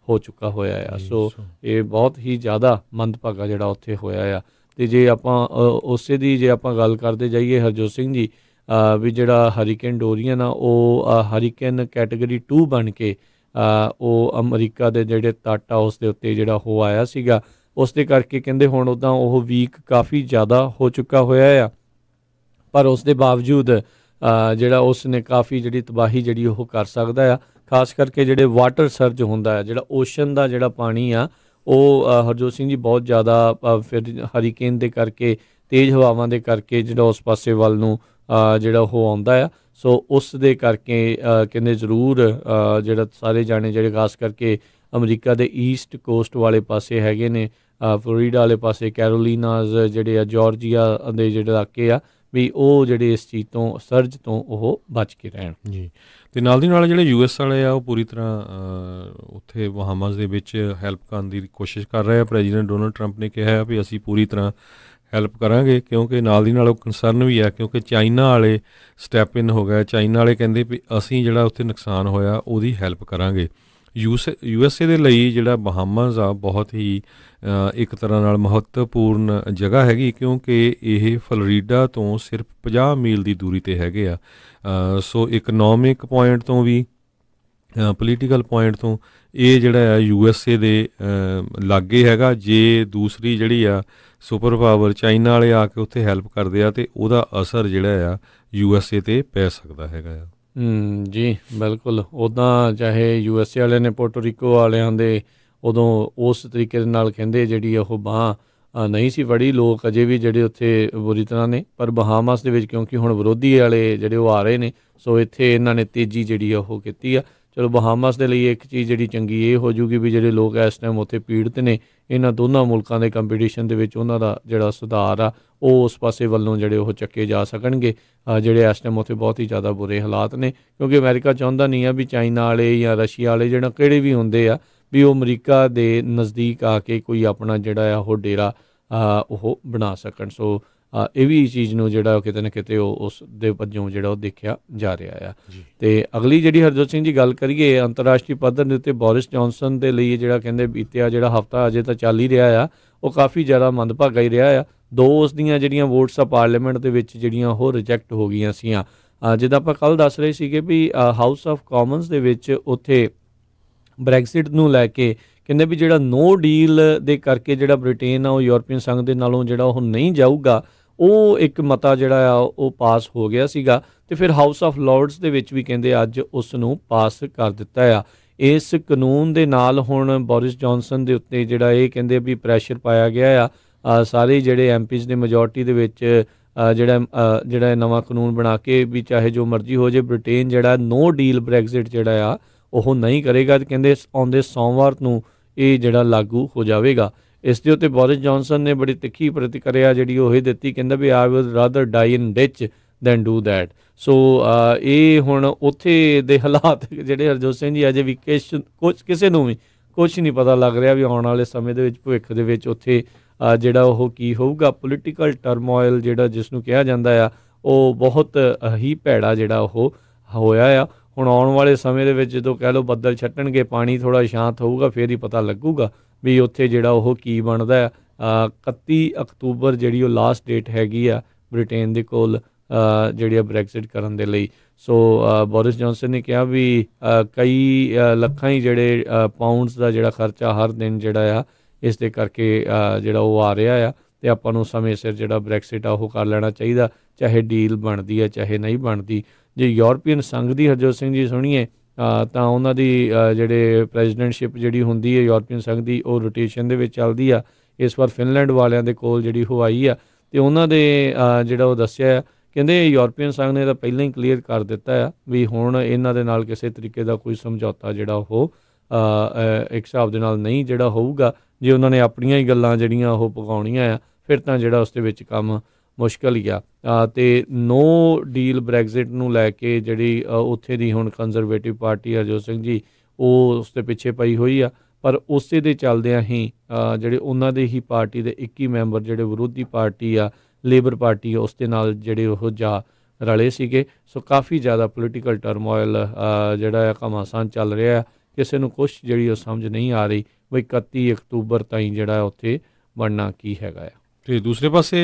ਹੋ ਚੁੱਕਾ ਹੋਇਆ ਆ। ਸੋ ਇਹ ਬਹੁਤ ਹੀ ਜ਼ਿਆਦਾ ਮੰਦਭਾਗਾ ਜਿਹੜਾ ਉੱਥੇ ਹੋਇਆ ਆ। ਅਤੇ ਜੇ ਆਪਾਂ ਉਸੇ ਦੀ ਜੇ ਆਪਾਂ ਗੱਲ ਕਰਦੇ ਜਾਈਏ ਹਰਜੋਤ ਸਿੰਘ ਜੀ ਵੀ ਜਿਹੜਾ ਹਰੀਕੇਨ ਡੋਰੀਅਨ ਆ ਉਹ ਹਰੀਕੇਨ ਕੈਟਾਗਰੀ 2 ਬਣ ਕੇ ਉਹ ਅਮਰੀਕਾ ਦੇ ਜਿਹੜੇ ਤੱਟ ਆ ਉਸ ਦੇ ਉੱਤੇ ਜਿਹੜਾ ਉਹ ਆਇਆ ਸੀਗਾ, ਉਸ ਦੇ ਕਰਕੇ ਕਹਿੰਦੇ ਹੁਣ ਉੱਦਾਂ ਉਹ ਵੀਕ ਕਾਫੀ ਜ਼ਿਆਦਾ ਹੋ ਚੁੱਕਾ ਹੋਇਆ ਆ। ਪਰ ਉਸ ਦੇ ਬਾਵਜੂਦ ਜਿਹੜਾ ਉਸ ਨੇ ਕਾਫੀ ਜਿਹੜੀ ਤਬਾਹੀ ਜਿਹੜੀ ਉਹ ਕਰ ਸਕਦਾ ਆ। ਖਾਸ ਕਰਕੇ ਜਿਹੜੇ ਵਾਟਰ ਸਰਜ ਹੁੰਦਾ ਆ, ਜਿਹੜਾ ਓਸ਼ਨ ਦਾ ਜਿਹੜਾ ਪਾਣੀ ਆ ਉਹ ਹਰਜੋਤ ਸਿੰਘ ਜੀ ਬਹੁਤ ਜ਼ਿਆਦਾ ਫਿਰ ਹਰੀਕੇਨ ਦੇ ਕਰਕੇ, ਤੇਜ਼ ਹਵਾਵਾਂ ਦੇ ਕਰਕੇ ਜਿਹੜਾ ਉਸ ਪਾਸੇ ਵੱਲ ਨੂੰ ਜਿਹੜਾ ਉਹ ਆਉਂਦਾ ਆ। ਸੋ ਉਸ ਦੇ ਕਰਕੇ ਕਹਿੰਦੇ ਜ਼ਰੂਰ ਜਿਹੜਾ ਸਾਰੇ ਜਾਣੇ ਜਿਹੜੇ ਖਾਸ ਕਰਕੇ ਅਮਰੀਕਾ ਦੇ ਈਸਟ ਕੋਸਟ ਵਾਲੇ ਪਾਸੇ ਹੈਗੇ ਨੇ, ਫਲੋਰੀਡਾ ਵਾਲੇ ਪਾਸੇ, ਕੈਰੋਲੀਨਾਜ਼ ਜਿਹੜੇ ਆ, ਜਾਰਜੀਆ ਦੇ ਜਿਹੜੇ ਇਲਾਕੇ ਆ ਵੀ ਉਹ ਜਿਹੜੇ ਇਸ ਚੀਜ਼ ਤੋਂ ਸਰਜ ਤੋਂ ਉਹ ਬਚ ਕੇ ਰਹਿਣ ਜੀ। ਅਤੇ ਨਾਲ ਦੀ ਨਾਲ ਜਿਹੜੇ US ਵਾਲੇ ਆ ਉਹ ਪੂਰੀ ਤਰ੍ਹਾਂ ਉੱਥੇ ਬਹਾਮਾਸ ਦੇ ਵਿੱਚ ਹੈਲਪ ਕਰਨ ਦੀ ਕੋਸ਼ਿਸ਼ ਕਰ ਰਹੇ ਆ। ਪ੍ਰੈਜ਼ੀਡੈਂਟ ਡੋਨਲਡ ਟਰੰਪ ਨੇ ਕਿਹਾ ਵੀ ਅਸੀਂ ਪੂਰੀ ਤਰ੍ਹਾਂ ਹੈਲਪ ਕਰਾਂਗੇ, ਕਿਉਂਕਿ ਨਾਲ ਦੀ ਨਾਲ ਉਹ ਕੰਸਰਨ ਵੀ ਆ ਕਿਉਂਕਿ ਚਾਈਨਾ ਵਾਲੇ ਸਟੈਪ ਇਨ ਹੋ ਗਏ। ਚਾਈਨਾ ਵਾਲੇ ਕਹਿੰਦੇ ਵੀ ਅਸੀਂ ਜਿਹੜਾ ਉੱਥੇ ਨੁਕਸਾਨ ਹੋਇਆ ਉਹਦੀ ਹੈਲਪ ਕਰਾਂਗੇ। USA ਦੇ ਲਈ ਜਿਹੜਾ ਬਹਾਮਾਸ ਆ ਬਹੁਤ ਹੀ ਇੱਕ ਤਰ੍ਹਾਂ ਨਾਲ ਮਹੱਤਵਪੂਰਨ ਜਗ੍ਹਾ ਹੈਗੀ, ਕਿਉਂਕਿ ਇਹ ਫਲੋਰੀਡਾ ਤੋਂ ਸਿਰਫ 50 ਮੀਲ ਦੀ ਦੂਰੀ 'ਤੇ ਹੈਗੇ ਆ। ਸੋ ਇਕਨੋਮਿਕ ਪੁਆਇੰਟ ਤੋਂ ਵੀ, ਪੋਲੀਟੀਕਲ ਪੁਆਇੰਟ ਤੋਂ ਇਹ ਜਿਹੜਾ ਆ USA ਦੇ ਲਾਗੇ ਹੈਗਾ। ਜੇ ਦੂਸਰੀ ਜਿਹੜੀ ਆ ਸੁਪਰ ਪਾਵਰ ਚਾਈਨਾ ਵਾਲੇ ਆ ਕੇ ਉੱਥੇ ਹੈਲਪ ਕਰਦੇ ਆ ਅਤੇ ਉਹਦਾ ਅਸਰ ਜਿਹੜਾ ਆ USA 'ਤੇ ਪੈ ਸਕਦਾ ਹੈਗਾ ਆ। ਜੀ ਬਿਲਕੁਲ, ਉੱਦਾਂ ਚਾਹੇ USA ਵਾਲਿਆਂ ਨੇ ਪੋਰਟੋ ਰੀਕੋ ਵਾਲਿਆਂ ਦੇ ਉਦੋਂ ਉਸ ਤਰੀਕੇ ਦੇ ਨਾਲ ਕਹਿੰਦੇ ਜਿਹੜੀ ਉਹ ਬਾਂਹ ਨਹੀਂ ਸੀ ਫੜੀ, ਲੋਕ ਅਜੇ ਵੀ ਜਿਹੜੇ ਉੱਥੇ ਬੁਰੀ ਤਰ੍ਹਾਂ ਨੇ। ਪਰ ਬਹਾਮਾਸ ਦੇ ਵਿੱਚ ਕਿਉਂਕਿ ਹੁਣ ਵਿਰੋਧੀ ਵਾਲੇ ਜਿਹੜੇ ਉਹ ਆ ਰਹੇ ਨੇ, ਸੋ ਇੱਥੇ ਇਹਨਾਂ ਨੇ ਤੇਜ਼ੀ ਜਿਹੜੀ ਉਹ ਕੀਤੀ ਆ। ਚਲੋ ਬਹਾਮਾਸ ਦੇ ਲਈ ਇੱਕ ਚੀਜ਼ ਜਿਹੜੀ ਚੰਗੀ ਇਹ ਹੋ ਜੂਗੀ ਵੀ ਜਿਹੜੇ ਲੋਕ ਇਸ ਟਾਈਮ ਉੱਥੇ ਪੀੜਤ ਨੇ, ਇਹਨਾਂ ਦੋਨਾਂ ਮੁਲਕਾਂ ਦੇ ਕੰਪੀਟੀਸ਼ਨ ਦੇ ਵਿੱਚ ਉਹਨਾਂ ਦਾ ਜਿਹੜਾ ਸੁਧਾਰ ਆ ਉਹ ਉਸ ਪਾਸੇ ਵੱਲੋਂ ਜਿਹੜੇ ਉਹ ਚੱਕੇ ਜਾ ਸਕਣਗੇ, ਜਿਹੜੇ ਇਸ ਟਾਈਮ ਉੱਥੇ ਬਹੁਤ ਹੀ ਜ਼ਿਆਦਾ ਬੁਰੇ ਹਾਲਾਤ ਨੇ। ਕਿਉਂਕਿ ਅਮਰੀਕਾ ਚਾਹੁੰਦਾ ਨਹੀਂ ਆ ਵੀ ਚਾਈਨਾ ਵਾਲੇ ਜਾਂ ਰਸ਼ੀਆ ਵਾਲੇ ਜਿਹੜਾ ਕਿਹੜੇ ਵੀ ਹੁੰਦੇ ਆ ਵੀ ਉਹ ਅਮਰੀਕਾ ਦੇ ਨਜ਼ਦੀਕ ਆ ਕੇ ਕੋਈ ਆਪਣਾ ਜਿਹੜਾ ਆ ਉਹ ਡੇਰਾ ਉਹ ਬਣਾ ਸਕਣ। ਸੋ ਇਹ ਵੀ ਚੀਜ਼ ਨੂੰ ਜਿਹੜਾ ਕਿਤੇ ਨਾ ਕਿਤੇ ਉਹ ਉਸ ਦੇ ਵਜੋਂ ਜਿਹੜਾ ਉਹ ਦੇਖਿਆ ਜਾ ਰਿਹਾ ਆ। ਅਤੇ ਅਗਲੀ ਜਿਹੜੀ ਹਰਜੋਤ ਸਿੰਘ ਜੀ ਗੱਲ ਕਰੀਏ ਅੰਤਰਰਾਸ਼ਟਰੀ ਪੱਧਰ ਦੇ ਉੱਤੇ ਬੋਰਿਸ ਜੌਨਸਨ ਦੇ ਲਈ ਜਿਹੜਾ ਕਹਿੰਦੇ ਬੀਤਿਆ ਜਿਹੜਾ ਹਫ਼ਤਾ ਅਜੇ ਤਾਂ ਚੱਲ ਹੀ ਰਿਹਾ ਆ ਉਹ ਕਾਫੀ ਜ਼ਿਆਦਾ ਮੰਦਭਾਗਾ ਹੀ ਰਿਹਾ ਆ। 2 ਉਸ ਦੀਆਂ ਜਿਹੜੀਆਂ ਵੋਟਸ ਆ ਪਾਰਲੀਮੈਂਟ ਦੇ ਵਿੱਚ ਜਿਹੜੀਆਂ ਉਹ ਰਿਜੈਕਟ ਹੋ ਗਈਆਂ ਸੀਆਂ। ਜਿੱਦਾਂ ਆਪਾਂ ਕੱਲ੍ਹ ਦੱਸ ਰਹੇ ਸੀਗੇ ਵੀ ਹਾਊਸ ਆਫ ਕਾਮਨਸ ਦੇ ਵਿੱਚ ਉੱਥੇ ਬ੍ਰੈਗਜ਼ਿਟ ਨੂੰ ਲੈ ਕੇ ਕਹਿੰਦੇ ਵੀ ਜਿਹੜਾ ਨੋ ਡੀਲ ਦੇ ਕਰਕੇ ਜਿਹੜਾ ਬ੍ਰਿਟੇਨ ਆ ਉਹ ਯੂਰਪੀਅਨ ਸੰਘ ਦੇ ਨਾਲੋਂ ਜਿਹੜਾ ਉਹ ਨਹੀਂ ਜਾਊਗਾ, ਉਹ ਇੱਕ ਮਤਾ ਜਿਹੜਾ ਆ ਉਹ ਪਾਸ ਹੋ ਗਿਆ ਸੀਗਾ। ਅਤੇ ਫਿਰ ਹਾਊਸ ਆਫ ਲਾਰਡਸ ਦੇ ਵਿੱਚ ਵੀ ਕਹਿੰਦੇ ਅੱਜ ਉਸ ਨੂੰ ਪਾਸ ਕਰ ਦਿੱਤਾ ਆ। ਇਸ ਕਾਨੂੰਨ ਦੇ ਨਾਲ ਹੁਣ ਬੋਰਿਸ ਜੌਨਸਨ ਦੇ ਉੱਤੇ ਜਿਹੜਾ ਇਹ ਕਹਿੰਦੇ ਵੀ ਪ੍ਰੈਸ਼ਰ ਪਾਇਆ ਗਿਆ ਆ। ਸਾਰੇ ਜਿਹੜੇ ਐਮਪੀਜ਼ ਦੇ ਮੈਜੋਰਟੀ ਦੇ ਵਿੱਚ ਜਿਹੜਾ ਨਵਾਂ ਕਾਨੂੰਨ ਬਣਾ ਕੇ ਵੀ ਚਾਹੇ ਜੋ ਮਰਜ਼ੀ ਹੋ ਜਾਏ ਬ੍ਰਿਟੇਨ ਜਿਹੜਾ ਨੋ ਡੀਲ ਬ੍ਰੈਗਜ਼ਿਟ ਜਿਹੜਾ ਆ ਉਹ ਨਹੀਂ ਕਰੇਗਾ, ਅਤੇ ਕਹਿੰਦੇ ਆਉਂਦੇ ਸੋਮਵਾਰ ਨੂੰ ਇਹ ਜਿਹੜਾ ਲਾਗੂ ਹੋ ਜਾਵੇਗਾ। ਇਸ ਦੇ ਉੱਤੇ ਬੋਰਿਸ ਜੌਨਸਨ ਨੇ ਬੜੀ ਤਿੱਖੀ ਪ੍ਰਤੀਕਿਰਿਆ ਜਿਹੜੀ ਉਹ ਦਿੱਤੀ, ਕਹਿੰਦਾ ਵੀ I will rather die in ditch than do that. So ਇਹ ਹੁਣ ਉੱਥੇ ਦੇ ਹਾਲਾਤ ਜਿਹੜੇ ਹਰਜੋਤ ਸਿੰਘ ਜੀ ਅਜੇ ਵੀ ਕਿਸੇ ਨੂੰ ਵੀ ਕੁਛ ਨਹੀਂ ਪਤਾ ਲੱਗ ਰਿਹਾ ਵੀ ਆਉਣ ਵਾਲੇ ਸਮੇਂ ਦੇ ਵਿੱਚ ਭਵਿੱਖ ਦੇ ਵਿੱਚ ਉੱਥੇ ਜਿਹੜਾ ਉਹ ਕੀ ਹੋਊਗਾ। ਪੋਲੀਟੀਕਲ ਟਰਮੋਇਲ ਜਿਹੜਾ ਜਿਸ ਨੂੰ ਕਿਹਾ ਜਾਂਦਾ ਆ ਉਹ ਬਹੁਤ ਹੀ ਭੈੜਾ ਜਿਹੜਾ ਉਹ ਹੋਇਆ ਆ। ਹੁਣ ਆਉਣ ਵਾਲੇ ਸਮੇਂ ਦੇ ਵਿੱਚ ਜਦੋਂ ਕਹਿ ਲਓ ਬੱਦਲ ਛੱਟਣਗੇ, ਪਾਣੀ ਥੋੜ੍ਹਾ ਸ਼ਾਂਤ ਹੋਊਗਾ, ਫਿਰ ਹੀ ਪਤਾ ਲੱਗੂਗਾ ਵੀ ਉੱਥੇ ਜਿਹੜਾ ਉਹ ਕੀ ਬਣਦਾ ਆ। 31 ਅਕਤੂਬਰ ਜਿਹੜੀ ਉਹ ਲਾਸਟ ਡੇਟ ਹੈਗੀ ਆ ਬ੍ਰਿਟੇਨ ਦੇ ਕੋਲ ਜਿਹੜੀ ਆ ਬ੍ਰੈਗਜ਼ਿਟ ਕਰਨ ਦੇ ਲਈ। ਸੋ ਬੋਰਿਸ ਜੌਨਸਨ ਨੇ ਕਿਹਾ ਵੀ ਕਈ ਲੱਖਾਂ ਹੀ ਜਿਹੜੇ ਪਾਊਂਡਸ ਦਾ ਜਿਹੜਾ ਖਰਚਾ ਹਰ ਦਿਨ ਜਿਹੜਾ ਆ ਇਸ ਦੇ ਕਰਕੇ ਜਿਹੜਾ ਉਹ ਆ ਰਿਹਾ ਆ, ਅਤੇ ਆਪਾਂ ਨੂੰ ਸਮੇਂ ਸਿਰ ਜਿਹੜਾ ਬ੍ਰੈਗਜ਼ਿਟ ਆ ਉਹ ਕਰ ਲੈਣਾ ਚਾਹੀਦਾ, ਚਾਹੇ ਡੀਲ ਬਣਦੀ ਹੈ ਚਾਹੇ ਨਹੀਂ ਬਣਦੀ। ਜੇ ਯੂਰਪੀਅਨ ਸੰਘ ਦੀ ਹਰਜੋਤ ਸਿੰਘ ਜੀ ਸੁਣੀਏ ਤਾਂ ਉਹਨਾਂ ਦੀ ਜਿਹੜੇ ਪ੍ਰੈਜ਼ੀਡੈਂਟਸ਼ਿਪ ਜਿਹੜੀ ਹੁੰਦੀ ਹੈ ਯੂਰਪੀਅਨ ਸੰਘ ਦੀ ਉਹ ਰੋਟੇਸ਼ਨ ਦੇ ਵਿੱਚ ਚੱਲਦੀ ਆ। ਇਸ ਵਾਰ ਫਿਨਲੈਂਡ ਵਾਲਿਆਂ ਦੇ ਕੋਲ ਜਿਹੜੀ ਉਹ ਆਈ ਆ, ਅਤੇ ਉਹਨਾਂ ਦੇ ਜਿਹੜਾ ਉਹ ਦੱਸਿਆ ਕਹਿੰਦੇ ਯੂਰਪੀਅਨ ਸੰਘ ਨੇ ਤਾਂ ਪਹਿਲਾਂ ਹੀ ਕਲੀਅਰ ਕਰ ਦਿੱਤਾ ਆ ਵੀ ਹੁਣ ਇਹਨਾਂ ਦੇ ਨਾਲ ਕਿਸੇ ਤਰੀਕੇ ਦਾ ਕੋਈ ਸਮਝੌਤਾ ਜਿਹੜਾ ਉਹ ਇੱਕ ਹਿਸਾਬ ਦੇ ਨਾਲ ਨਹੀਂ ਜਿਹੜਾ ਹੋਊਗਾ। ਜੇ ਉਹਨਾਂ ਨੇ ਆਪਣੀਆਂ ਹੀ ਗੱਲਾਂ ਜਿਹੜੀਆਂ ਉਹ ਪਕਾਉਣੀਆਂ ਆ ਫਿਰ ਤਾਂ ਜਿਹੜਾ ਉਸ ਦੇ ਵਿੱਚ ਕੰਮ ਮੁਸ਼ਕਲ ਹੀ ਆ। ਅਤੇ ਨੋ ਡੀਲ ਬ੍ਰੈਗਜ਼ਿਟ ਨੂੰ ਲੈ ਕੇ ਜਿਹੜੀ ਉੱਥੇ ਦੀ ਹੁਣ ਕੰਜ਼ਰਵੇਟਿਵ ਪਾਰਟੀ ਹਰਜੋਤ ਸਿੰਘ ਜੀ ਉਹ ਉਸ ਦੇ ਪਿੱਛੇ ਪਈ ਹੋਈ ਆ, ਪਰ ਉਸੇ ਦੇ ਚੱਲਦਿਆਂ ਹੀ ਜਿਹੜੇ ਉਹਨਾਂ ਦੇ ਹੀ ਪਾਰਟੀ ਦੇ 21 ਮੈਂਬਰ ਜਿਹੜੇ ਵਿਰੋਧੀ ਪਾਰਟੀ ਆ ਲੇਬਰ ਪਾਰਟੀ ਆ ਉਸ ਦੇ ਨਾਲ ਜਿਹੜੇ ਉਹ ਜਾ ਰਲੇ ਸੀਗੇ। ਸੋ ਕਾਫੀ ਜ਼ਿਆਦਾ ਪੋਲੀਟੀਕਲ ਟਰਮੋਇਲ ਜਿਹੜਾ ਆ ਘਮਾਸਾਨ ਚੱਲ ਰਿਹਾ। ਕਿਸੇ ਨੂੰ ਕੁਛ ਜਿਹੜੀ ਉਹ ਸਮਝ ਨਹੀਂ ਆ ਰਹੀ ਬਈ 31 ਅਕਤੂਬਰ ਤਾਈਂ ਜਿਹੜਾ ਉੱਥੇ ਬਣਨਾ ਕੀ ਹੈਗਾ ਆ। ਅਤੇ ਦੂਸਰੇ ਪਾਸੇ